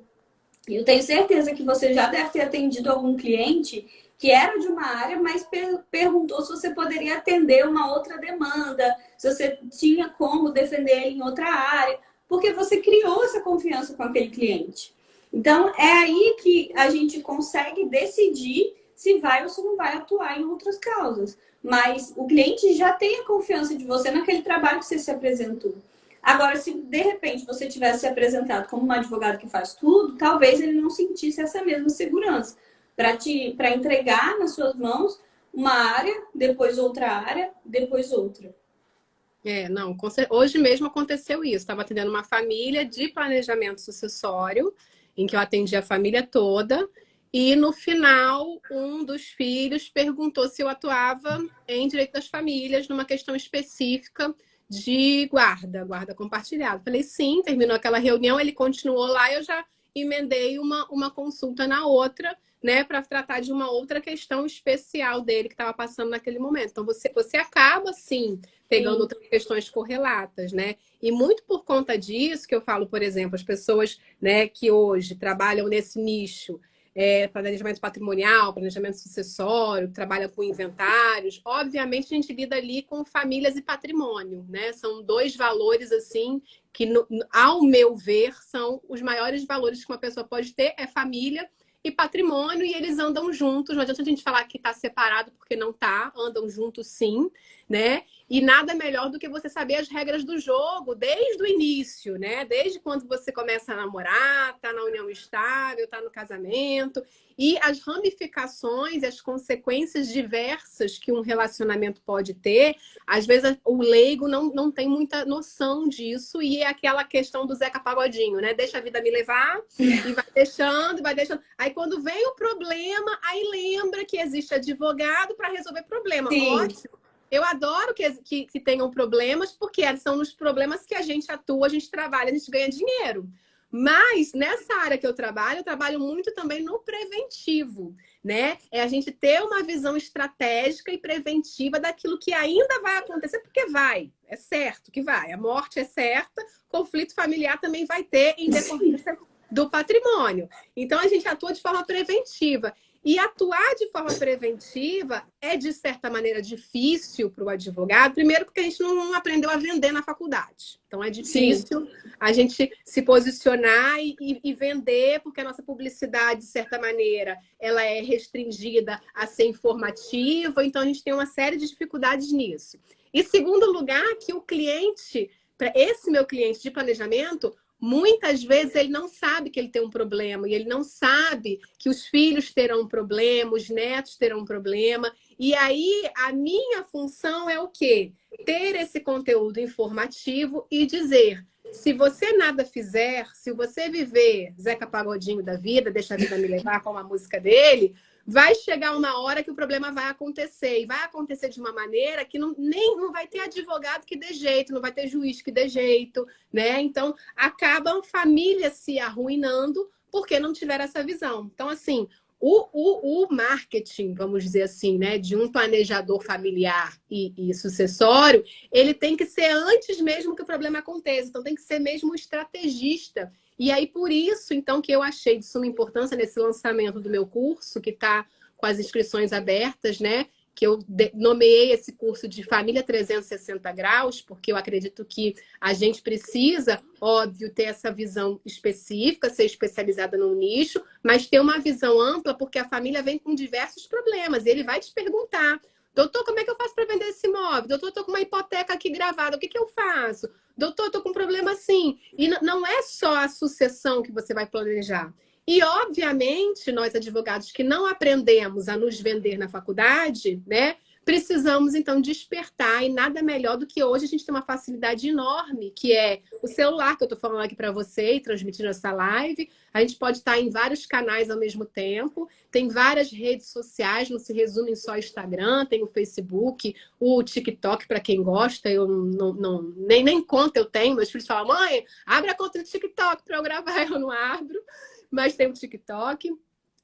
eu tenho certeza que você já deve ter atendido algum cliente que era de uma área, mas perguntou se você poderia atender uma outra demanda, se você tinha como defender ele em outra área, porque você criou essa confiança com aquele cliente. Então, é aí que a gente consegue decidir se vai ou se não vai atuar em outras causas. Mas o cliente já tem a confiança de você naquele trabalho que você se apresentou. Agora, se de repente você tivesse se apresentado como um advogado que faz tudo, talvez ele não sentisse essa mesma segurança para entregar nas suas mãos uma área, depois outra área, depois outra. Não, hoje mesmo aconteceu isso. Estava atendendo uma família de planejamento sucessório, em que eu atendi a família toda, e no final, um dos filhos perguntou se eu atuava em direito das famílias, numa questão específica de guarda compartilhada. Falei, sim, terminou aquela reunião, ele continuou lá, eu já emendei uma consulta na outra, né, para tratar de uma outra questão especial dele que estava passando naquele momento. Então, você acaba, sim, pegando outras questões correlatas, né? E muito por conta disso que eu falo, por exemplo, as pessoas, né, que hoje trabalham nesse nicho, planejamento patrimonial, planejamento sucessório, trabalha com inventários, obviamente a gente lida ali com famílias e patrimônio, né? São dois valores, assim, que, ao meu ver, são os maiores valores que uma pessoa pode ter, é família e patrimônio, e eles andam juntos. Não adianta a gente falar que está separado, porque não está, andam juntos sim, né? E nada melhor do que você saber as regras do jogo desde o início, né? Desde quando você começa a namorar, tá na união estável, tá no casamento, e as ramificações e as consequências diversas que um relacionamento pode ter. Às vezes o leigo não tem muita noção disso, e é aquela questão do Zeca Pagodinho, né? Deixa a vida me levar e vai deixando, vai deixando. Aí quando vem o problema, aí lembra que existe advogado para resolver problema. Sim. Ótimo. Eu adoro que tenham problemas, porque são nos problemas que a gente atua, a gente trabalha, a gente ganha dinheiro. Mas nessa área que eu trabalho muito também no preventivo, né? É a gente ter uma visão estratégica e preventiva daquilo que ainda vai acontecer, porque vai, é certo que vai. A morte é certa, conflito familiar também vai ter em decorrência do patrimônio. Então a gente atua de forma preventiva. E atuar de forma preventiva é, de certa maneira, difícil para o advogado. Primeiro, porque a gente não aprendeu a vender na faculdade. Então, é difícil a gente se posicionar e vender, porque a nossa publicidade, de certa maneira, ela é restringida a ser informativa. Então, a gente tem uma série de dificuldades nisso. E, segundo lugar, que o cliente, para esse meu cliente de planejamento, muitas vezes ele não sabe que ele tem um problema, e ele não sabe que os filhos terão um problema, os netos terão um problema. E aí a minha função é o quê? Ter esse conteúdo informativo e dizer: se você nada fizer, se você viver Zeca Pagodinho da vida, deixa a vida me levar com a música dele, vai chegar uma hora que o problema vai acontecer. E vai acontecer de uma maneira que não vai ter advogado que dê jeito, não vai ter juiz que dê jeito, né? Então, acabam famílias se arruinando porque não tiveram essa visão. Então, assim, o marketing, vamos dizer assim, né, de um planejador familiar e sucessório, ele tem que ser antes mesmo que o problema aconteça. Então, tem que ser mesmo um estrategista. E aí, por isso, então, que eu achei de suma importância nesse lançamento do meu curso, que está com as inscrições abertas, né? Que eu nomeei esse curso de Família 360 Graus, porque eu acredito que a gente precisa, óbvio, ter essa visão específica, ser especializada no nicho, mas ter uma visão ampla, porque a família vem com diversos problemas. E ele vai te perguntar: doutor, como é que eu faço para vender esse imóvel? Doutor, estou com uma hipoteca aqui gravada, o que eu faço? Doutor, estou com um problema assim. E não é só a sucessão que você vai planejar. E, obviamente, nós advogados que não aprendemos a nos vender na faculdade, né, precisamos, então, despertar. E nada melhor do que hoje a gente tem uma facilidade enorme, que é o celular, que eu estou falando aqui para você e transmitindo essa live. A gente pode estar em vários canais ao mesmo tempo. Tem várias redes sociais, não se resume em só Instagram. Tem o Facebook, o TikTok, para quem gosta. Eu nem conta eu tenho. Meus filhos falam: mãe, abre a conta do TikTok para eu gravar. Eu não abro. Mas tem o TikTok,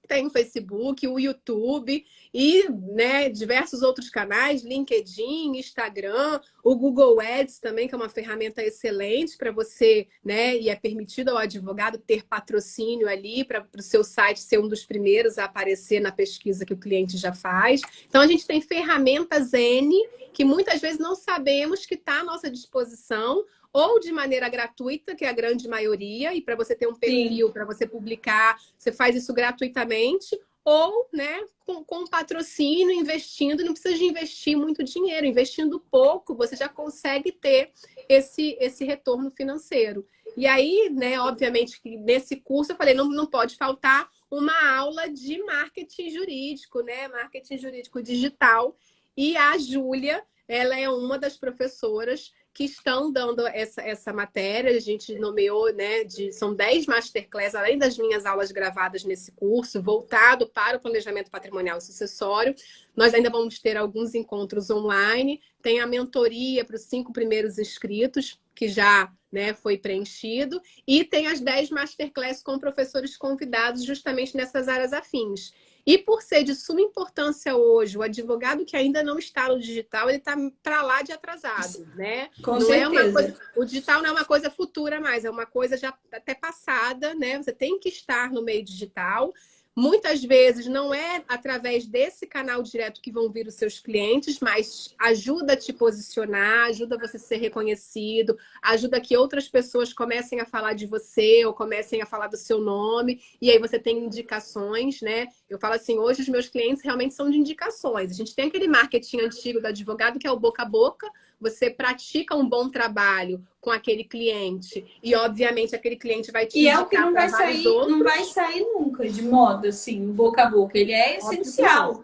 tem o Facebook, o YouTube e, né, diversos outros canais, LinkedIn, Instagram, o Google Ads também, que é uma ferramenta excelente para você, né, e é permitido ao advogado ter patrocínio ali para o seu site ser um dos primeiros a aparecer na pesquisa que o cliente já faz. Então, a gente tem ferramentas N que muitas vezes não sabemos que está à nossa disposição, ou de maneira gratuita, que é a grande maioria, e para você ter um perfil, para você publicar, você faz isso gratuitamente, ou, né, com patrocínio, investindo, não precisa de investir muito dinheiro, investindo pouco, você já consegue ter esse retorno financeiro. E aí, né, obviamente, que nesse curso eu falei, não pode faltar uma aula de marketing jurídico, né, marketing jurídico digital, e a Júlia, ela é uma das professoras que estão dando essa matéria. A gente nomeou, né, são 10 masterclass, além das minhas aulas gravadas nesse curso, voltado para o planejamento patrimonial e sucessório. Nós ainda vamos ter alguns encontros online, tem a mentoria para os 5 primeiros inscritos, que já, né, foi preenchido, e tem as 10 masterclass com professores convidados justamente nessas áreas afins. E por ser de suma importância hoje, o advogado que ainda não está no digital, ele está para lá de atrasado, né? Com não certeza. É uma coisa, o digital não é uma coisa futura mais, é uma coisa já até passada, né? Você tem que estar no meio digital. Muitas vezes não é através desse canal direto que vão vir os seus clientes, mas ajuda a te posicionar, ajuda você a ser reconhecido, ajuda que outras pessoas comecem a falar de você ou comecem a falar do seu nome, e aí você tem indicações, né? Eu falo assim, hoje os meus clientes realmente são de indicações. A gente tem aquele marketing antigo do advogado que é o boca a boca, você pratica um bom trabalho com aquele cliente e, obviamente, aquele cliente vai te indicar. E é o que não vai sair, não vai sair nunca de moda, assim, boca a boca. Ele é essencial.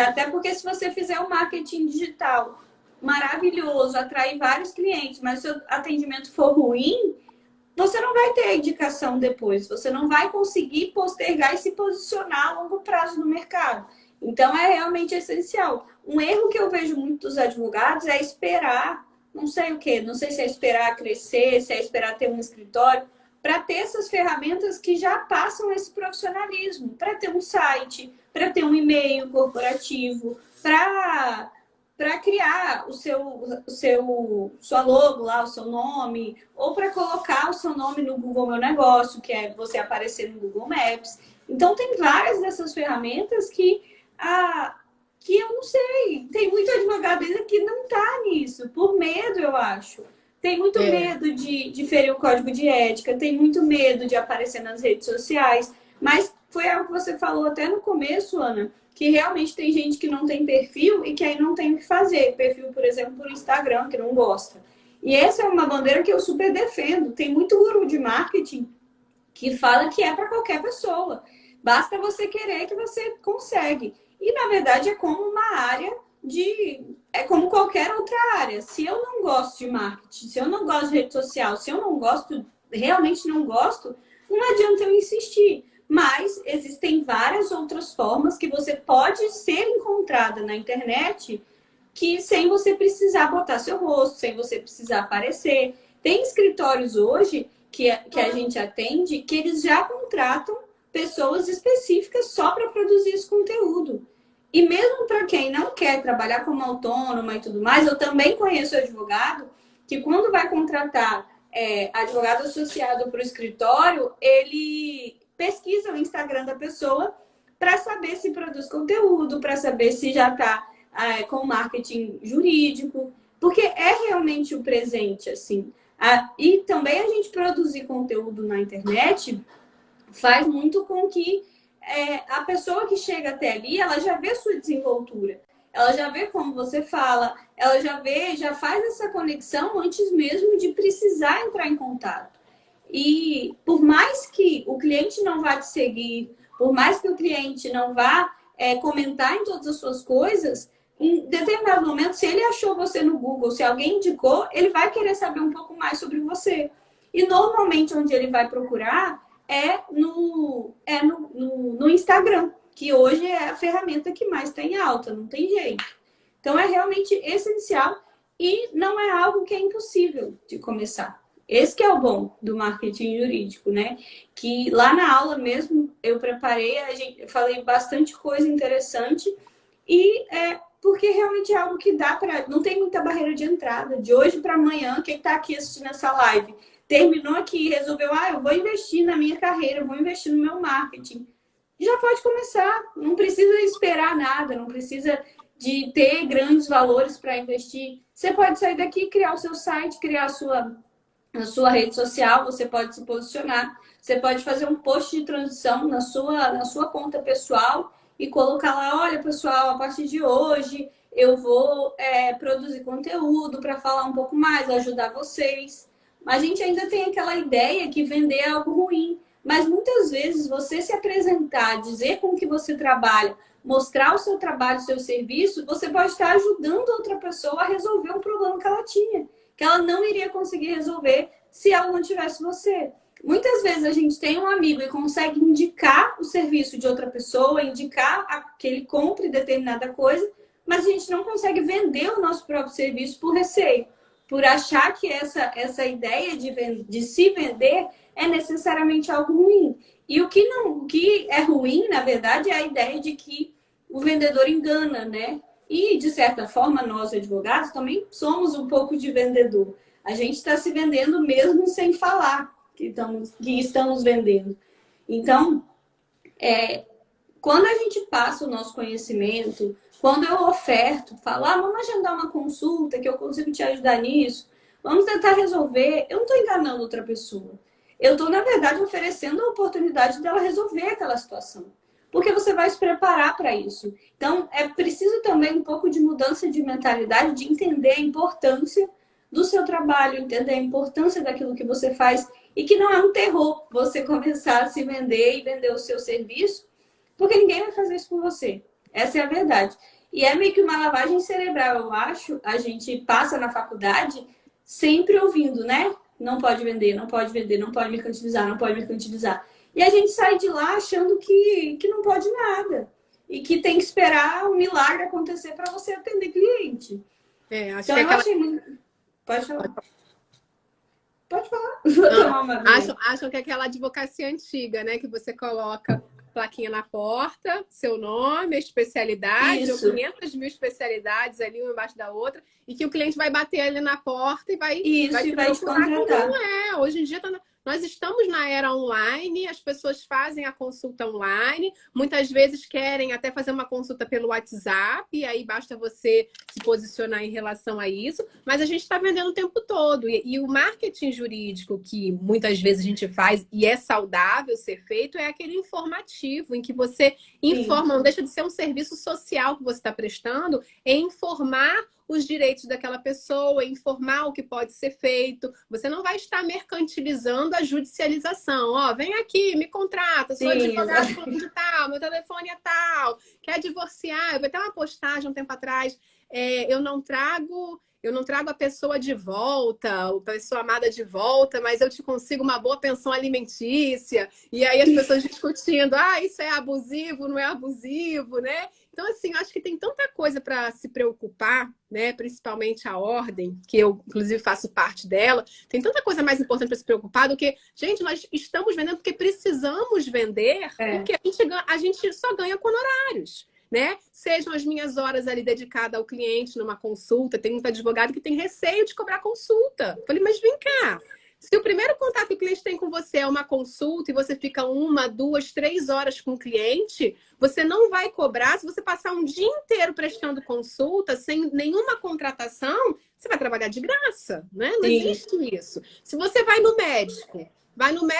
Até porque se você fizer um marketing digital maravilhoso, atrair vários clientes, mas se o seu atendimento for ruim, você não vai ter indicação depois. Você não vai conseguir postergar e se posicionar a longo prazo no mercado. Então, é realmente essencial. Um erro que eu vejo muito dos advogados é esperar, não sei o quê, não sei se é esperar crescer, se é esperar ter um escritório, para ter essas ferramentas que já passam esse profissionalismo, para ter um site, para ter um e-mail corporativo, para criar sua logo lá, o seu nome, ou para colocar o seu nome no Google Meu Negócio, que é você aparecer no Google Maps. Então, tem várias dessas ferramentas que eu não sei. Tem muito advogado ainda que não está nisso, por medo, eu acho. Tem muito medo de ferir o código de ética, tem muito medo de aparecer nas redes sociais. Mas foi algo que você falou até no começo, Ana, que realmente tem gente que não tem perfil e que aí não tem o que fazer. Perfil, por exemplo, por Instagram, que não gosta. E essa é uma bandeira que eu super defendo. Tem muito guru de marketing que fala que é para qualquer pessoa. Basta você querer que você consegue. E, na verdade, é como uma área é como qualquer outra área. Se eu não gosto de marketing, se eu não gosto de rede social, se eu não gosto, realmente não gosto, não adianta eu insistir. Mas existem várias outras formas que você pode ser encontrada na internet que sem você precisar botar seu rosto, sem você precisar aparecer. Tem escritórios hoje que a gente atende, que eles já contratam pessoas específicas só para produzir esse conteúdo. E mesmo para quem não quer trabalhar como autônoma e tudo mais, eu também conheço advogado que quando vai contratar advogado associado para o escritório, ele pesquisa o Instagram da pessoa para saber se produz conteúdo, para saber se já está com marketing jurídico, porque é realmente o presente, assim. E também a gente produzir conteúdo na internet faz muito com que a pessoa que chega até ali, ela já vê sua desenvoltura, ela já vê como você fala, ela já faz essa conexão antes mesmo de precisar entrar em contato. E por mais que o cliente não vá te seguir, por mais que o cliente não vá comentar em todas as suas coisas, em determinado momento, se ele achou você no Google, se alguém indicou, ele vai querer saber um pouco mais sobre você. E normalmente onde ele vai procurar no Instagram, que hoje é a ferramenta que mais está em alta, não tem jeito. Então é realmente essencial e não é algo que é impossível de começar. Esse que é o bom do marketing jurídico, né? Que lá na aula mesmo eu preparei, eu falei bastante coisa interessante e porque realmente é algo que dá para... Não tem muita barreira de entrada. De hoje para amanhã, quem está aqui assistindo essa live, terminou aqui e resolveu, eu vou investir na minha carreira, eu vou investir no meu marketing. Já pode começar. Não precisa esperar nada, não precisa de ter grandes valores para investir. Você pode sair daqui, criar o seu site, criar a sua rede social, você pode se posicionar, você pode fazer um post de transição na sua conta pessoal e colocar lá, olha, pessoal, a partir de hoje eu vou produzir conteúdo para falar um pouco mais, ajudar vocês. A gente ainda tem aquela ideia que vender é algo ruim, mas muitas vezes você se apresentar, dizer com que você trabalha, mostrar o seu trabalho, o seu serviço, você pode estar ajudando outra pessoa a resolver um problema que ela tinha, que ela não iria conseguir resolver se ela não tivesse você. Muitas vezes a gente tem um amigo e consegue indicar o serviço de outra pessoa, indicar que ele compre determinada coisa, mas a gente não consegue vender o nosso próprio serviço por receio, por achar que essa ideia de se vender é necessariamente algo ruim. E o que é ruim, na verdade, é a ideia de que o vendedor engana, né? E, de certa forma, nós, advogados, também somos um pouco de vendedor. A gente está se vendendo mesmo sem falar que estamos vendendo. Então, quando a gente passa o nosso conhecimento, quando eu oferto, falo, vamos agendar uma consulta que eu consigo te ajudar nisso, vamos tentar resolver, eu não estou enganando outra pessoa. Eu estou, na verdade, oferecendo a oportunidade dela resolver aquela situação. Porque você vai se preparar para isso. Então, é preciso também um pouco de mudança de mentalidade, de entender a importância do seu trabalho, entender a importância daquilo que você faz e que não é um terror você começar a se vender e vender o seu serviço, porque ninguém vai fazer isso por você. Essa é a verdade. E é meio que uma lavagem cerebral, eu acho. A gente passa na faculdade sempre ouvindo, né? Não pode vender, não pode vender, não pode mercantilizar, não pode mercantilizar. E a gente sai de lá achando que não pode nada. E que tem que esperar um milagre acontecer para você atender cliente. Acho então, que achei muito... Pode falar. Pode falar. Vou tomar uma acham que é aquela advocacia antiga, né? Que você coloca plaquinha na porta, seu nome, a especialidade, ou 500 mil especialidades ali, uma embaixo da outra, e que o cliente vai bater ali na porta e vai te contratar. Não é. Hoje em dia nós estamos na era online, as pessoas fazem a consulta online, muitas vezes querem até fazer uma consulta pelo WhatsApp, e aí basta você se posicionar em relação a isso, mas a gente está vendendo o tempo todo. E o marketing jurídico que muitas vezes a gente faz e é saudável ser feito é aquele informativo, em que você informa, não deixa de ser um serviço social que você está prestando, é informar os direitos daquela pessoa, informar o que pode ser feito. Você não vai estar mercantilizando a judicialização. Vem aqui, me contrata, sou advogado de tal, meu telefone é tal, quer divorciar. Eu vi até uma postagem um tempo atrás, eu não trago a pessoa de volta, a pessoa amada de volta, mas eu te consigo uma boa pensão alimentícia. E aí as pessoas discutindo, isso é abusivo, não é abusivo, né? Então, assim, eu acho que tem tanta coisa para se preocupar, né? Principalmente a ordem, que eu, inclusive, faço parte dela. Tem tanta coisa mais importante para se preocupar do que, gente, nós estamos vendendo porque precisamos vender, porque a gente só ganha com honorários. Né? Sejam as minhas horas ali dedicadas ao cliente numa consulta. Tem muito advogado que tem receio de cobrar consulta. Falei, mas vem cá. Se o primeiro contato que o cliente tem com você é uma consulta e você fica 1, 2, 3 horas com o cliente, você não vai cobrar. Se você passar um dia inteiro prestando consulta sem nenhuma contratação, você vai trabalhar de graça, né? Não existe isso. Se você vai no médico,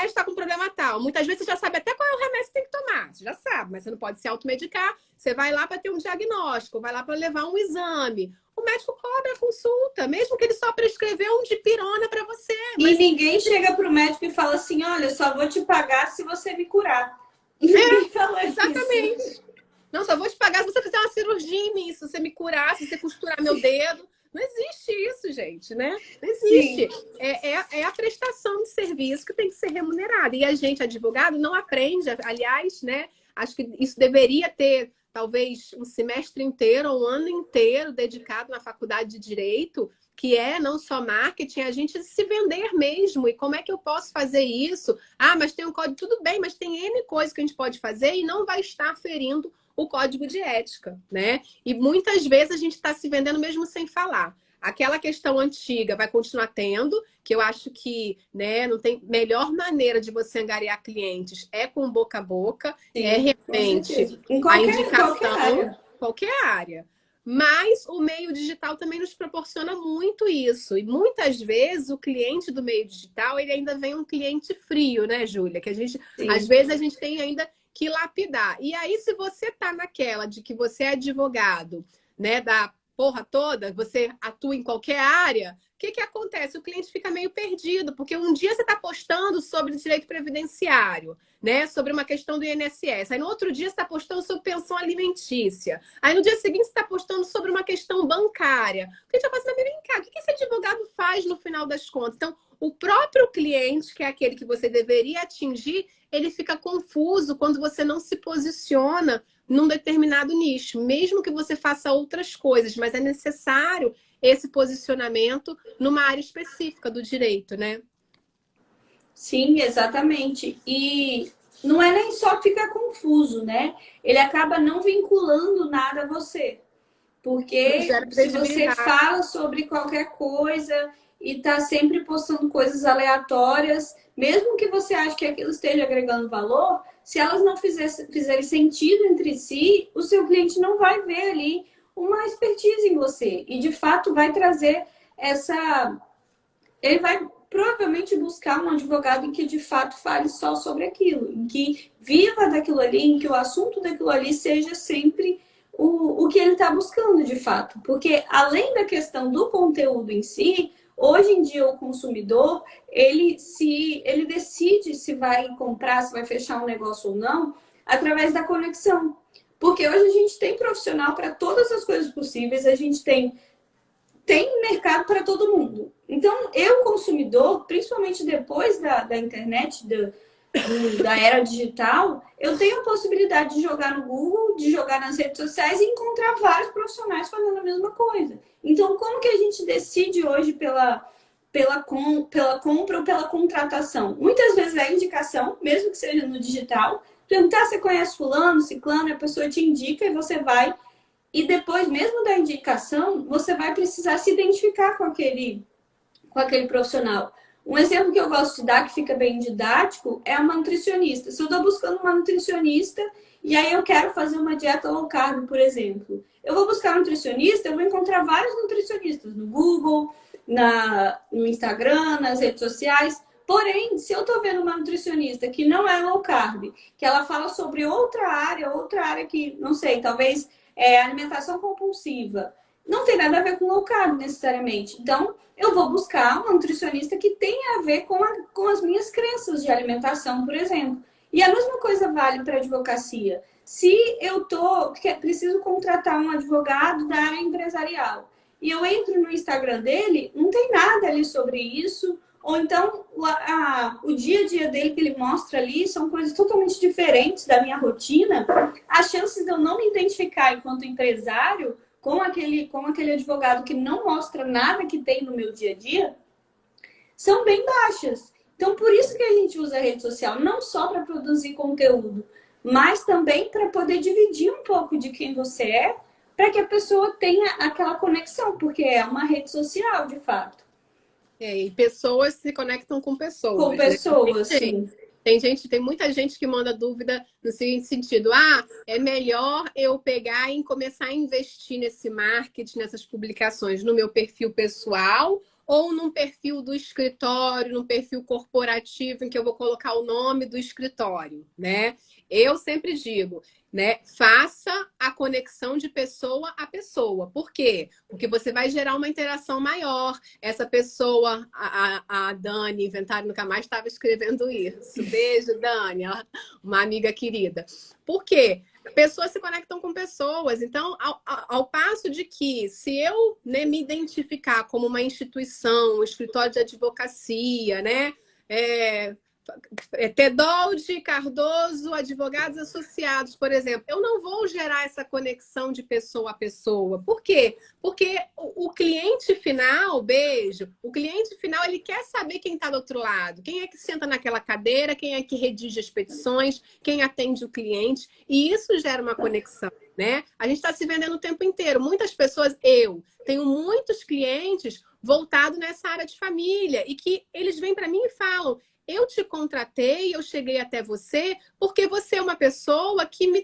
está com problema tal. Muitas vezes você já sabe até qual é o remédio que você tem que tomar. Você já sabe, mas você não pode se automedicar. Você vai lá para ter um diagnóstico, vai lá para levar um exame. O médico cobra a consulta, mesmo que ele só prescreveu um dipirona para você. Mas... E ninguém chega para o médico e fala assim, olha, só vou te pagar se você me curar. Ninguém fala exatamente. Isso. Não, só vou te pagar se você fizer uma cirurgia em mim, se você me curar, se você costurar meu dedo. Não existe isso, gente, né? Não existe. É a prestação de serviço que tem que ser remunerada. E a gente, advogado, não aprende. Aliás, né? Acho que isso deveria ter, talvez, um semestre inteiro ou um ano inteiro dedicado na faculdade de Direito, que é não só marketing, a gente se vender mesmo. E como é que eu posso fazer isso? Ah, mas tem um código. Tudo bem, mas tem N coisas que a gente pode fazer e não vai estar ferindo o código de ética, né? E muitas vezes a gente está se vendendo mesmo sem falar. Aquela questão antiga vai continuar tendo, que eu acho que, né, não tem melhor maneira de você angariar clientes é com boca a boca, Sim, realmente a indicação, qualquer área. Mas o meio digital também nos proporciona muito isso. E muitas vezes o cliente do meio digital, ele ainda vem um cliente frio, né, Júlia? Que a gente, às vezes a gente tem ainda que lapidar. E aí, se você tá naquela de que você é advogado, né, da porra toda, você atua em qualquer área, o que acontece? O cliente fica meio perdido, porque um dia você tá postando sobre direito previdenciário, né, sobre uma questão do INSS. Aí no outro dia você tá postando sobre pensão alimentícia. Aí no dia seguinte você tá postando sobre uma questão bancária. O cliente vai falar assim, mas vem cá, o que esse advogado faz no final das contas? Então, o próprio cliente, que é aquele que você deveria atingir, ele fica confuso quando você não se posiciona num determinado nicho, mesmo que você faça outras coisas, mas é necessário esse posicionamento numa área específica do direito, né? Sim, exatamente. E não é nem só ficar confuso, né? Ele acaba não vinculando nada a você. Porque se você fala sobre qualquer coisa e tá sempre postando coisas aleatórias, mesmo que você ache que aquilo esteja agregando valor, se elas não fizerem sentido entre si, o seu cliente não vai ver ali uma expertise em você. E, de fato, vai trazer essa... Ele vai provavelmente buscar um advogado em que, de fato, fale só sobre aquilo. Em que viva daquilo ali, em que o assunto daquilo ali seja sempre o que ele está buscando, de fato. Porque, além da questão do conteúdo em si... Hoje em dia, o consumidor, ele decide se vai comprar, se vai fechar um negócio ou não, através da conexão. Porque hoje a gente tem profissional para todas as coisas possíveis, a gente tem mercado para todo mundo. Então, eu, consumidor, principalmente depois da internet, da era digital, eu tenho a possibilidade de jogar no Google, de jogar nas redes sociais e encontrar vários profissionais fazendo a mesma coisa. Então, como que a gente decide hoje pela compra ou pela contratação? Muitas vezes é indicação, mesmo que seja no digital. Perguntar, você conhece fulano, ciclano, a pessoa te indica e você vai. E depois, mesmo da indicação, você vai precisar se identificar com aquele profissional. Um exemplo que eu gosto de dar, que fica bem didático, é uma nutricionista. Se eu estou buscando uma nutricionista e aí eu quero fazer uma dieta low carb, por exemplo, eu vou buscar um nutricionista, eu vou encontrar vários nutricionistas no Google, no Instagram, nas redes sociais. Porém, se eu estou vendo uma nutricionista que não é low carb, que ela fala sobre outra área que, não sei, talvez é alimentação compulsiva, não tem nada a ver com low carb necessariamente. Então, eu vou buscar uma nutricionista que tenha a ver com as minhas crenças de alimentação, por exemplo. E a mesma coisa vale para a advocacia. Se eu preciso contratar um advogado da área empresarial e eu entro no Instagram dele, não tem nada ali sobre isso, Ou então o dia a dia dele que ele mostra ali são coisas totalmente diferentes da minha rotina. As chances de eu não me identificar enquanto empresário com aquele advogado que não mostra nada que tem no meu dia a dia são bem baixas. Então, por isso que a gente usa a rede social, não só para produzir conteúdo, mas também para poder dividir um pouco de quem você é, para que a pessoa tenha aquela conexão, porque é uma rede social, de fato. E pessoas se conectam com pessoas, Com pessoas, né? sim. Tem muita gente que manda dúvida no seguinte sentido: é melhor eu pegar e começar a investir nesse marketing, nessas publicações, no meu perfil pessoal ou num perfil do escritório, num perfil corporativo em que eu vou colocar o nome do escritório, né? Eu sempre digo, né? Faça a conexão de pessoa a pessoa. Por quê? Porque você vai gerar uma interação maior. Essa pessoa, a Dani, Inventário Nunca Mais, estava escrevendo isso. Beijo, Dani, uma amiga querida. Por quê? Pessoas se conectam com pessoas. Então, ao passo de que, se eu, né, me identificar como uma instituição, um escritório de advocacia, né? Tedold, Cardoso, advogados associados, por exemplo, eu não vou gerar essa conexão de pessoa a pessoa. Por quê? Porque o cliente final, beijo, o cliente final, ele quer saber quem está do outro lado, quem é que senta naquela cadeira, quem é que redige as petições, quem atende o cliente, e isso gera uma conexão, né? A gente está se vendendo o tempo inteiro. Muitas pessoas, eu tenho muitos clientes voltados nessa área de família, e que eles vêm para mim e falam: eu te contratei, eu cheguei até você porque você é uma pessoa que me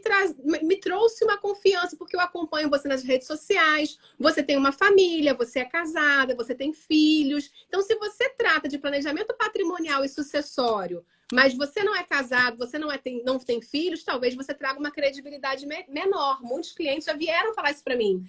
trouxe uma confiança, porque eu acompanho você nas redes sociais, você tem uma família, você é casada, você tem filhos. Então, se você trata de planejamento patrimonial e sucessório, mas você não é casado, você não tem filhos, talvez você traga uma credibilidade menor. Muitos clientes já vieram falar isso para mim.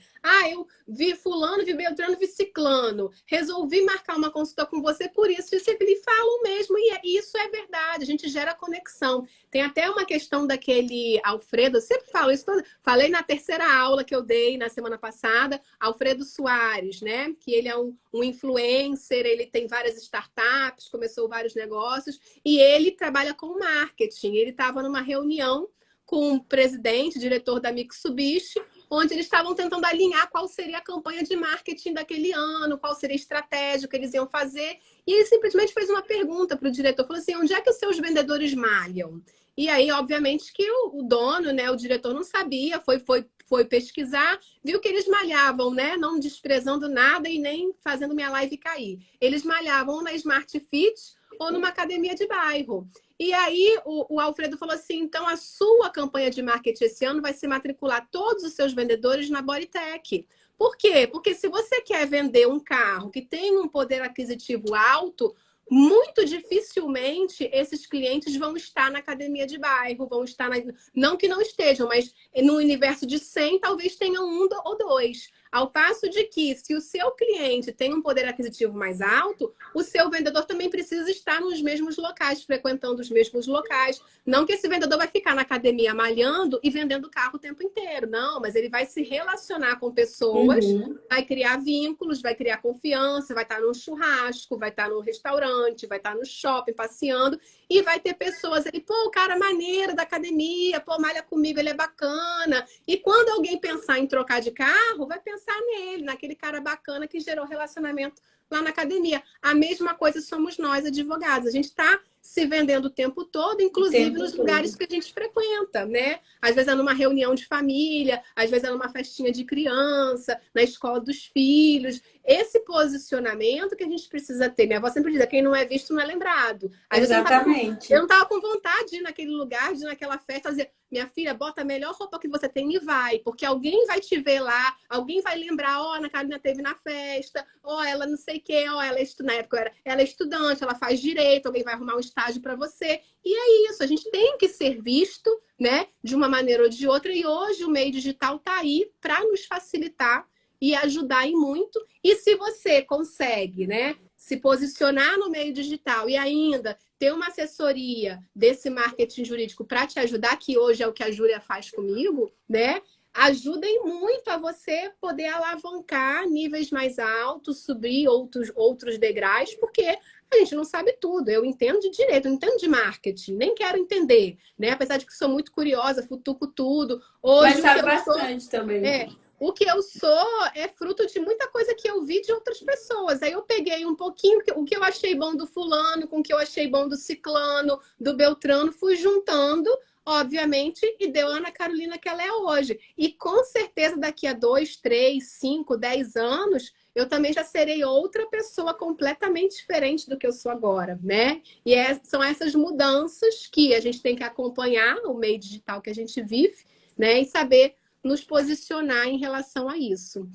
Eu vi fulano, vi Beltrano, vi ciclano. Resolvi marcar uma consulta com você por isso. E sempre lhe falam mesmo. E isso é verdade. A gente gera conexão. Tem até uma questão daquele Alfredo. Eu sempre falo isso. Falei na terceira aula que eu dei na semana passada. Alfredo Soares, né? Que ele é um influencer. Ele tem várias startups. Começou vários negócios. E ele trabalha com marketing. Ele estava numa reunião com o presidente, diretor da Mitsubishi, onde eles estavam tentando alinhar qual seria a campanha de marketing daquele ano, qual seria a estratégia que eles iam fazer. E ele simplesmente fez uma pergunta para o diretor, falou assim: onde é que os seus vendedores malham? E aí, obviamente, que o dono, né, o diretor não sabia, foi pesquisar, viu que eles malhavam, né, não desprezando nada e nem fazendo minha live cair. Eles malhavam na Smart Fit ou numa academia de bairro. E aí o Alfredo falou assim: então a sua campanha de marketing esse ano vai se matricular todos os seus vendedores na Bodytech. Por quê? Porque se você quer vender um carro que tem um poder aquisitivo alto, muito dificilmente esses clientes vão estar na academia de bairro, vão estar não que não estejam, mas no universo de 100 talvez tenham um ou dois. Ao passo de que, se o seu cliente tem um poder aquisitivo mais alto, o seu vendedor também precisa estar nos mesmos locais, frequentando os mesmos locais. Não que esse vendedor vai ficar na academia malhando e vendendo carro o tempo inteiro. Não, mas ele vai se relacionar com pessoas, vai criar vínculos, vai criar confiança, vai estar num churrasco, vai estar num restaurante, vai estar no shopping passeando e vai ter pessoas ali: pô, o cara maneiro da academia, pô, malha comigo, ele é bacana. E quando alguém pensar em trocar de carro, vai pensar nele, naquele cara bacana que gerou relacionamento lá na academia. A mesma coisa somos nós, advogados. A gente está se vendendo o tempo todo, inclusive nos lugares que a gente frequenta, né? Às vezes é numa reunião de família, às vezes é numa festinha de criança, na escola dos filhos. Esse posicionamento que a gente precisa ter. Minha avó sempre diz: quem não é visto não é lembrado. Exatamente. Eu não estava com vontade de ir naquele lugar, de ir naquela festa, dizer: minha filha, bota a melhor roupa que você tem e vai, porque alguém vai te ver lá, alguém vai lembrar: ó, a Ana Carolina teve na festa, ó, ela não sei o quê, ó, na época ela é estudante, ela faz direito, alguém vai arrumar um estágio para você. E é isso, a gente tem que ser visto, né, de uma maneira ou de outra, e hoje o meio digital está aí para nos facilitar e ajudar em muito. E se você consegue, né, se posicionar no meio digital e ainda ter uma assessoria desse marketing jurídico para te ajudar, que hoje é o que a Júlia faz comigo, né? Ajudem muito a você poder alavancar níveis mais altos, subir outros degraus, porque A gente não sabe tudo. Eu entendo de direito, eu entendo de marketing, nem quero entender, né? Apesar de que sou muito curiosa, futuco tudo. Mas Hoje o que sabe eu sou bastante também. o que eu sou é fruto de muita coisa que eu vi de outras pessoas. Aí eu peguei um pouquinho o que eu achei bom do fulano, com o que eu achei bom do ciclano, do Beltrano, fui juntando, obviamente, e deu a Ana Carolina que ela é hoje. E com certeza daqui a 2, 3, 5, 10 anos, eu também já serei outra pessoa completamente diferente do que eu sou agora, né? E são essas mudanças que a gente tem que acompanhar o meio digital que a gente vive, né? E saber nos posicionar em relação a isso.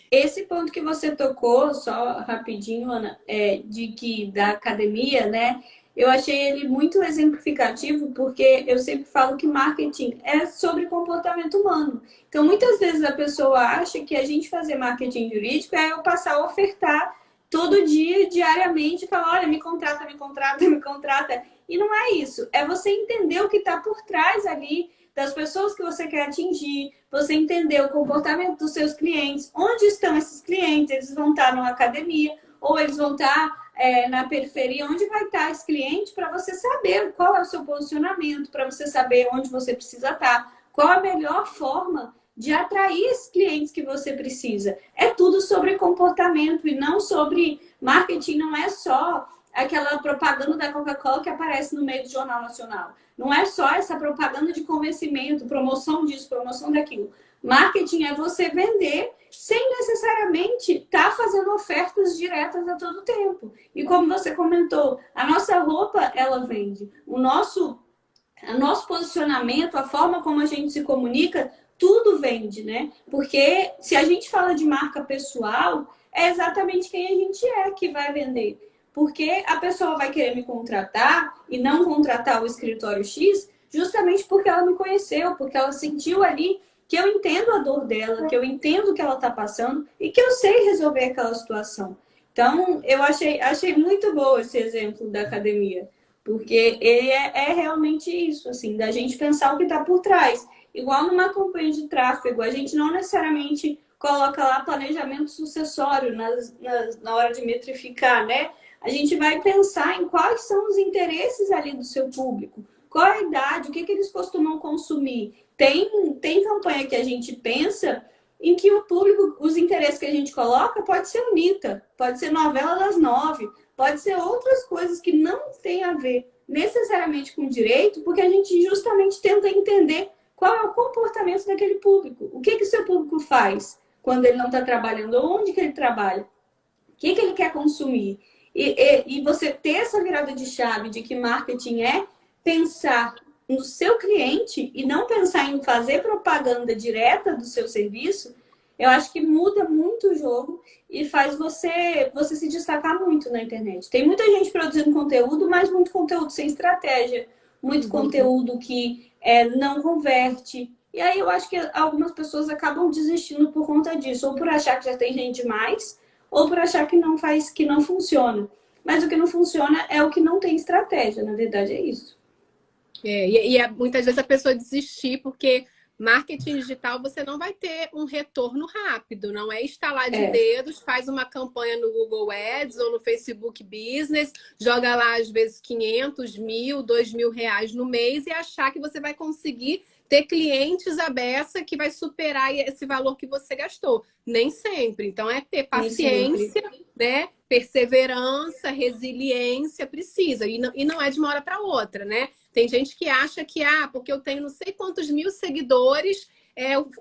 Esse ponto que você tocou, só rapidinho, Ana, de que da academia, né? Eu achei ele muito exemplificativo, porque eu sempre falo que marketing é sobre comportamento humano. Então, muitas vezes a pessoa acha que a gente fazer marketing jurídico é eu passar a ofertar todo dia, diariamente, e falar, olha, me contrata, me contrata, me contrata. E não é isso. É você entender o que está por trás ali das pessoas que você quer atingir, você entender o comportamento dos seus clientes, onde estão esses clientes, eles vão estar numa academia, ou eles vão estar na periferia, onde vai estar esse cliente, para você saber qual é o seu posicionamento, para você saber onde você precisa estar, qual a melhor forma de atrair esses clientes que você precisa. É tudo sobre comportamento e não sobre marketing, não é só aquela propaganda da Coca-Cola que aparece no meio do Jornal Nacional. Não é só essa propaganda de convencimento, promoção disso, promoção daquilo. Marketing é você vender sem necessariamente estar fazendo ofertas diretas a todo tempo. E como você comentou, a nossa roupa, ela vende. O nosso posicionamento, a forma como a gente se comunica, tudo vende, né? Porque se a gente fala de marca pessoal, é exatamente quem a gente é que vai vender. Porque a pessoa vai querer me contratar e não contratar o escritório X, justamente porque ela me conheceu, porque ela sentiu ali que eu entendo a dor dela, que eu entendo o que ela está passando e que eu sei resolver aquela situação. Então, eu achei muito bom esse exemplo da academia, porque ele é realmente isso, assim, da gente pensar o que está por trás. Igual numa campanha de tráfego, a gente não necessariamente coloca lá planejamento sucessório na hora de metrificar, né? A gente vai pensar em quais são os interesses ali do seu público, qual é a idade, o que eles costumam consumir. Tem campanha que a gente pensa em que o público, os interesses que a gente coloca, pode ser Anitta, pode ser novela das 9, pode ser outras coisas que não têm a ver necessariamente com direito, porque a gente justamente tenta entender qual é o comportamento daquele público. O que o seu público faz quando ele não está trabalhando? Onde que ele trabalha? O que ele quer consumir? E você ter essa virada de chave de que marketing é pensar no seu cliente e não pensar em fazer propaganda direta do seu serviço, eu acho que muda muito o jogo e faz você se destacar muito na internet. Tem muita gente produzindo conteúdo, mas muito conteúdo sem estratégia, muito conteúdo que não converte. E aí eu acho que algumas pessoas acabam desistindo por conta disso, ou por achar que já tem gente demais, ou por achar que não funciona. Mas o que não funciona é o que não tem estratégia, na verdade é isso. Muitas vezes a pessoa desistir porque marketing digital você não vai ter um retorno rápido, não é estalar de dedos, faz uma campanha no Google Ads ou no Facebook Business, joga lá às vezes 500, 1.000, 2.000 reais no mês e achar que você vai conseguir ter clientes à beça que vai superar esse valor que você gastou. Nem sempre. Então é ter paciência, né? Perseverança, resiliência, precisa. E não é de uma hora para outra, né? Tem gente que acha que, porque eu tenho não sei quantos mil seguidores,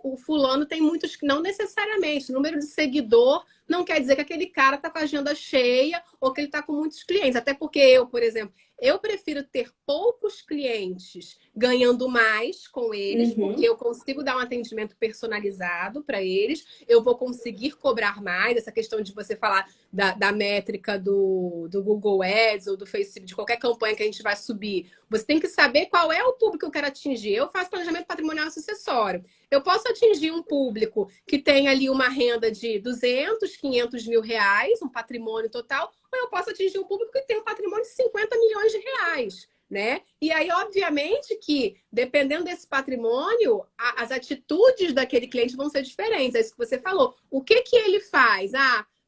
o fulano tem muitos, não necessariamente. Número de seguidor não quer dizer que aquele cara está com a agenda cheia ou que ele está com muitos clientes. Até porque eu, por exemplo, eu prefiro ter poucos clientes ganhando mais com eles, porque eu consigo dar um atendimento personalizado para eles, eu vou conseguir cobrar mais. Essa questão de você falar da métrica do Google Ads ou do Facebook, de qualquer campanha que a gente vai subir, você tem que saber qual é o público que eu quero atingir. Eu faço planejamento patrimonial sucessório. Eu posso atingir um público que tem ali uma renda de 200, 500 mil reais, um patrimônio total, ou eu posso atingir um público que tem um patrimônio de 50 milhões de reais, né? E aí, obviamente, que dependendo desse patrimônio, as atitudes daquele cliente vão ser diferentes. É isso que você falou. O que ele faz?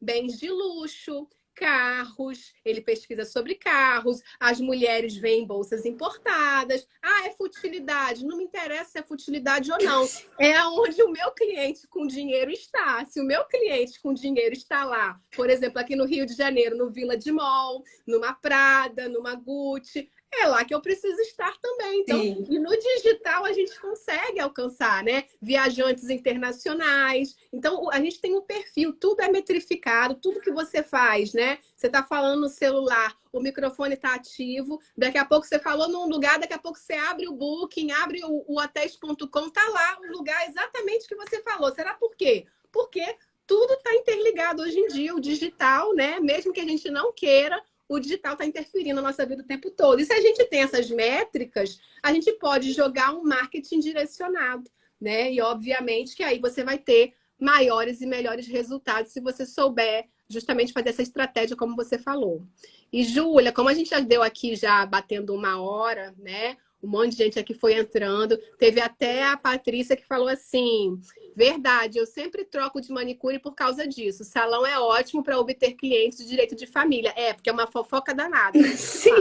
Bens de luxo, carros, ele pesquisa sobre carros, as mulheres veem bolsas importadas. Ah, é futilidade. Não me interessa se é futilidade ou não. É onde o meu cliente com dinheiro está. Se o meu cliente com dinheiro está lá, por exemplo, aqui no Rio de Janeiro, no Village Mall, numa Prada, numa Gucci, é lá que eu preciso estar também. Então, Sim. e no digital a gente consegue alcançar, né? Viajantes internacionais. Então, a gente tem um perfil, tudo é metrificado, tudo que você faz, né? Você está falando no celular, o microfone está ativo, daqui a pouco você falou num lugar, daqui a pouco você abre o Booking, abre o hotéis.com, tá lá o lugar exatamente que você falou. Será por quê? Porque tudo está interligado hoje em dia, o digital, né? Mesmo que a gente não queira, o digital está interferindo na nossa vida o tempo todo. E se a gente tem essas métricas, a gente pode jogar um marketing direcionado, né? E obviamente que aí você vai ter maiores e melhores resultados se você souber justamente fazer essa estratégia como você falou. E Júlia, como a gente já deu aqui já batendo 1 hora, né? Um monte de gente aqui foi entrando. Teve até a Patrícia que falou assim: verdade, eu sempre troco de manicure por causa disso. O salão é ótimo para obter clientes de direito de família. É, porque é uma fofoca danada. Sim.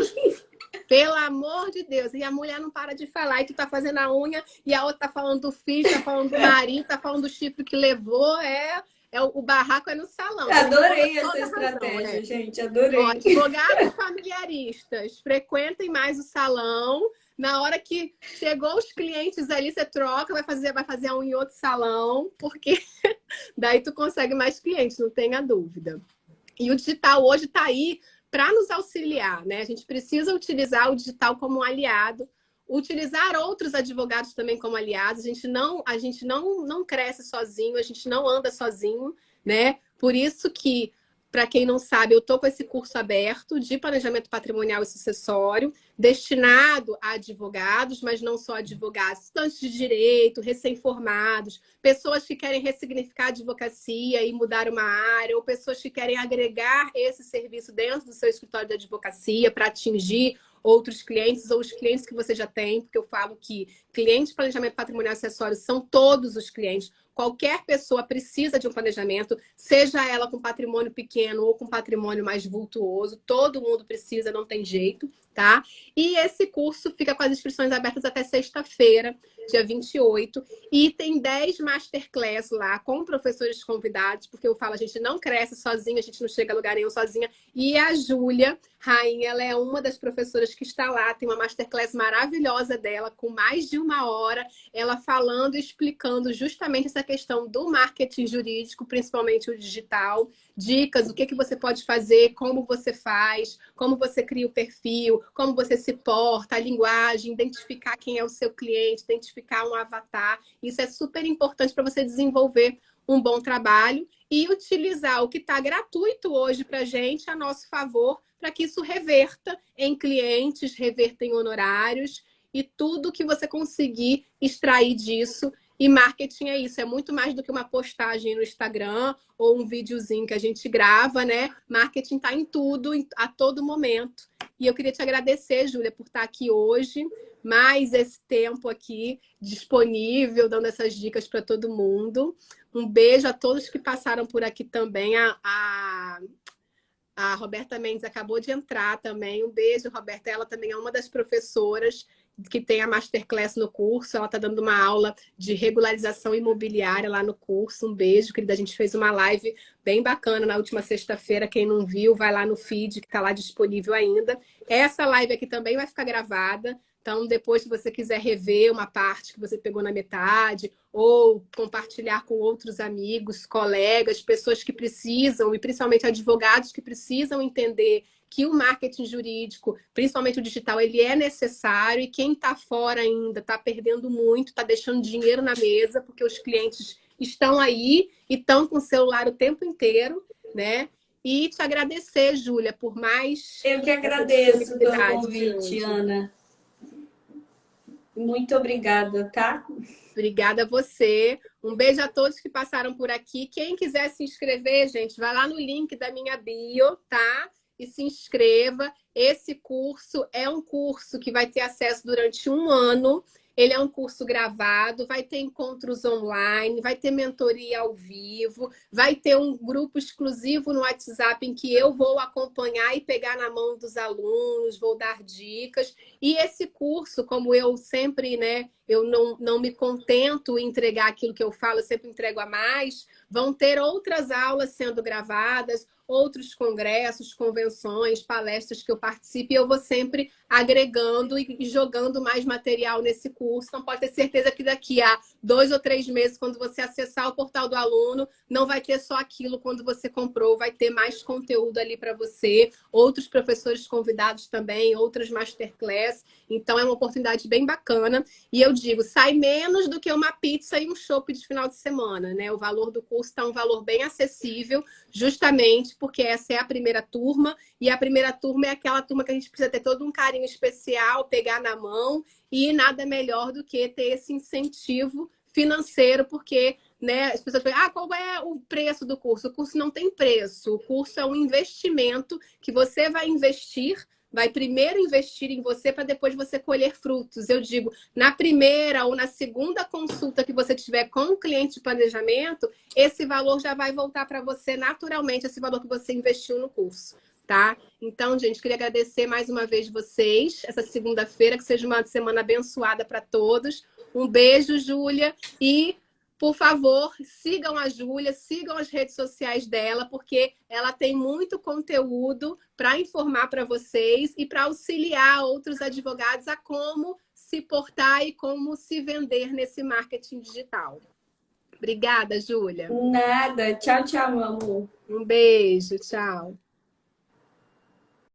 Pelo amor de Deus. E a mulher não para de falar. E tu tá fazendo a unha, e a outra tá falando do filho, tá falando do marido, tá falando do chifre que levou. O barraco é no salão. Adorei essa Toda estratégia, razão, né? gente. Ó, Adorei. advogados familiaristas, frequentem mais o salão. Na hora que chegou os clientes ali, você troca, vai fazer a unha em outro salão, porque daí tu consegue mais clientes, não tenha dúvida. E o digital hoje está aí para nos auxiliar, né? A gente precisa utilizar o digital como um aliado, utilizar outros advogados também como aliados. A gente não cresce sozinho, a gente não anda sozinho, né? Por isso que, para quem não sabe, eu estou com esse curso aberto de planejamento patrimonial e sucessório, destinado a advogados, mas não só advogados, estudantes de direito, recém-formados, pessoas que querem ressignificar a advocacia e mudar uma área, ou pessoas que querem agregar esse serviço dentro do seu escritório de advocacia para atingir outros clientes ou os clientes que você já tem, porque eu falo que clientes de planejamento patrimonial e acessório são todos os clientes. Qualquer pessoa precisa de um planejamento, seja ela com patrimônio pequeno ou com patrimônio mais vultuoso, todo mundo precisa, não tem jeito, tá? E esse curso fica com as inscrições abertas até sexta-feira, dia 28, e tem 10 masterclass lá com professores convidados, porque eu falo, a gente não cresce sozinha, a gente não chega a lugar nenhum sozinha, e a Júlia Rainha, ela é uma das professoras que está lá, tem uma masterclass maravilhosa dela, com mais de 1 hora, ela falando e explicando justamente essa questão do marketing jurídico, principalmente o digital, dicas, o que você pode fazer, como você faz, como você cria o perfil, como você se porta, a linguagem, identificar quem é o seu cliente, identificar um avatar. Isso é super importante para você desenvolver um bom trabalho e utilizar o que está gratuito hoje para a gente a nosso favor, para que isso reverta em clientes, reverta em honorários e tudo que você conseguir extrair disso. E marketing é isso, é muito mais do que uma postagem no Instagram ou um videozinho que a gente grava, né? Marketing está em tudo, a todo momento. E eu queria te agradecer, Júlia, por estar aqui hoje, mais esse tempo aqui disponível, dando essas dicas para todo mundo. Um beijo a todos que passaram por aqui também. A Roberta Mendes acabou de entrar também. Um beijo, Roberta. Ela também é uma das professoras que tem a Masterclass no curso. Ela está dando uma aula de regularização imobiliária lá no curso. Um beijo, querida. A gente fez uma live bem bacana na última sexta-feira. Quem não viu, vai lá no feed, que está lá disponível ainda. Essa live aqui também vai ficar gravada. Então, depois, se você quiser rever uma parte que você pegou na metade, ou compartilhar com outros amigos, colegas, pessoas que precisam, e principalmente advogados que precisam entender que o marketing jurídico, principalmente o digital, ele é necessário, e quem está fora ainda está perdendo muito, está deixando dinheiro na mesa, porque os clientes estão aí e estão com o celular o tempo inteiro, né? E te agradecer, Júlia, por mais Eu que essa agradeço pelo disponibilidade de convite, hoje. Ana. Muito obrigada, tá? Obrigada a você. Um beijo a todos que passaram por aqui. Quem quiser se inscrever, gente, vai lá no link da minha bio, tá? E se inscreva. Esse curso é um curso que vai ter acesso durante 1 ano. Ele é um curso gravado, vai ter encontros online, vai ter mentoria ao vivo, vai ter um grupo exclusivo no WhatsApp em que eu vou acompanhar e pegar na mão dos alunos, vou dar dicas. E esse curso, como eu sempre, né, eu não me contento em entregar aquilo que eu falo, eu sempre entrego a mais, vão ter outras aulas sendo gravadas, outros congressos, convenções, palestras que eu participe, e eu vou sempre agregando e jogando mais material nesse curso. Então, pode ter certeza que daqui a 2 ou 3 meses, quando você acessar o portal do aluno, não vai ter só aquilo quando você comprou, vai ter mais conteúdo ali para você, outros professores convidados também, outras masterclass. Então, é uma oportunidade bem bacana. E eu digo, sai menos do que uma pizza e um chopp de final de semana, né? O valor do curso está um valor bem acessível, justamente porque essa é a primeira turma, e a primeira turma é aquela turma que a gente precisa ter todo um carinho especial, pegar na mão, e nada melhor do que ter esse incentivo financeiro, porque, né, as pessoas falam, qual é o preço do curso? O curso não tem preço, o curso é um investimento que você vai investir. Vai primeiro investir em você para depois você colher frutos. Eu digo, na primeira ou na segunda consulta que você tiver com o cliente de planejamento, esse valor já vai voltar para você naturalmente, esse valor que você investiu no curso, tá? Então, gente, queria agradecer mais uma vez vocês, essa segunda-feira, que seja uma semana abençoada para todos. Um beijo, Júlia, e por favor, sigam a Júlia, sigam as redes sociais dela, porque ela tem muito conteúdo para informar para vocês e para auxiliar outros advogados a como se portar e como se vender nesse marketing digital. Obrigada, Júlia. Nada. Tchau, tchau, meu amor. Um beijo, tchau.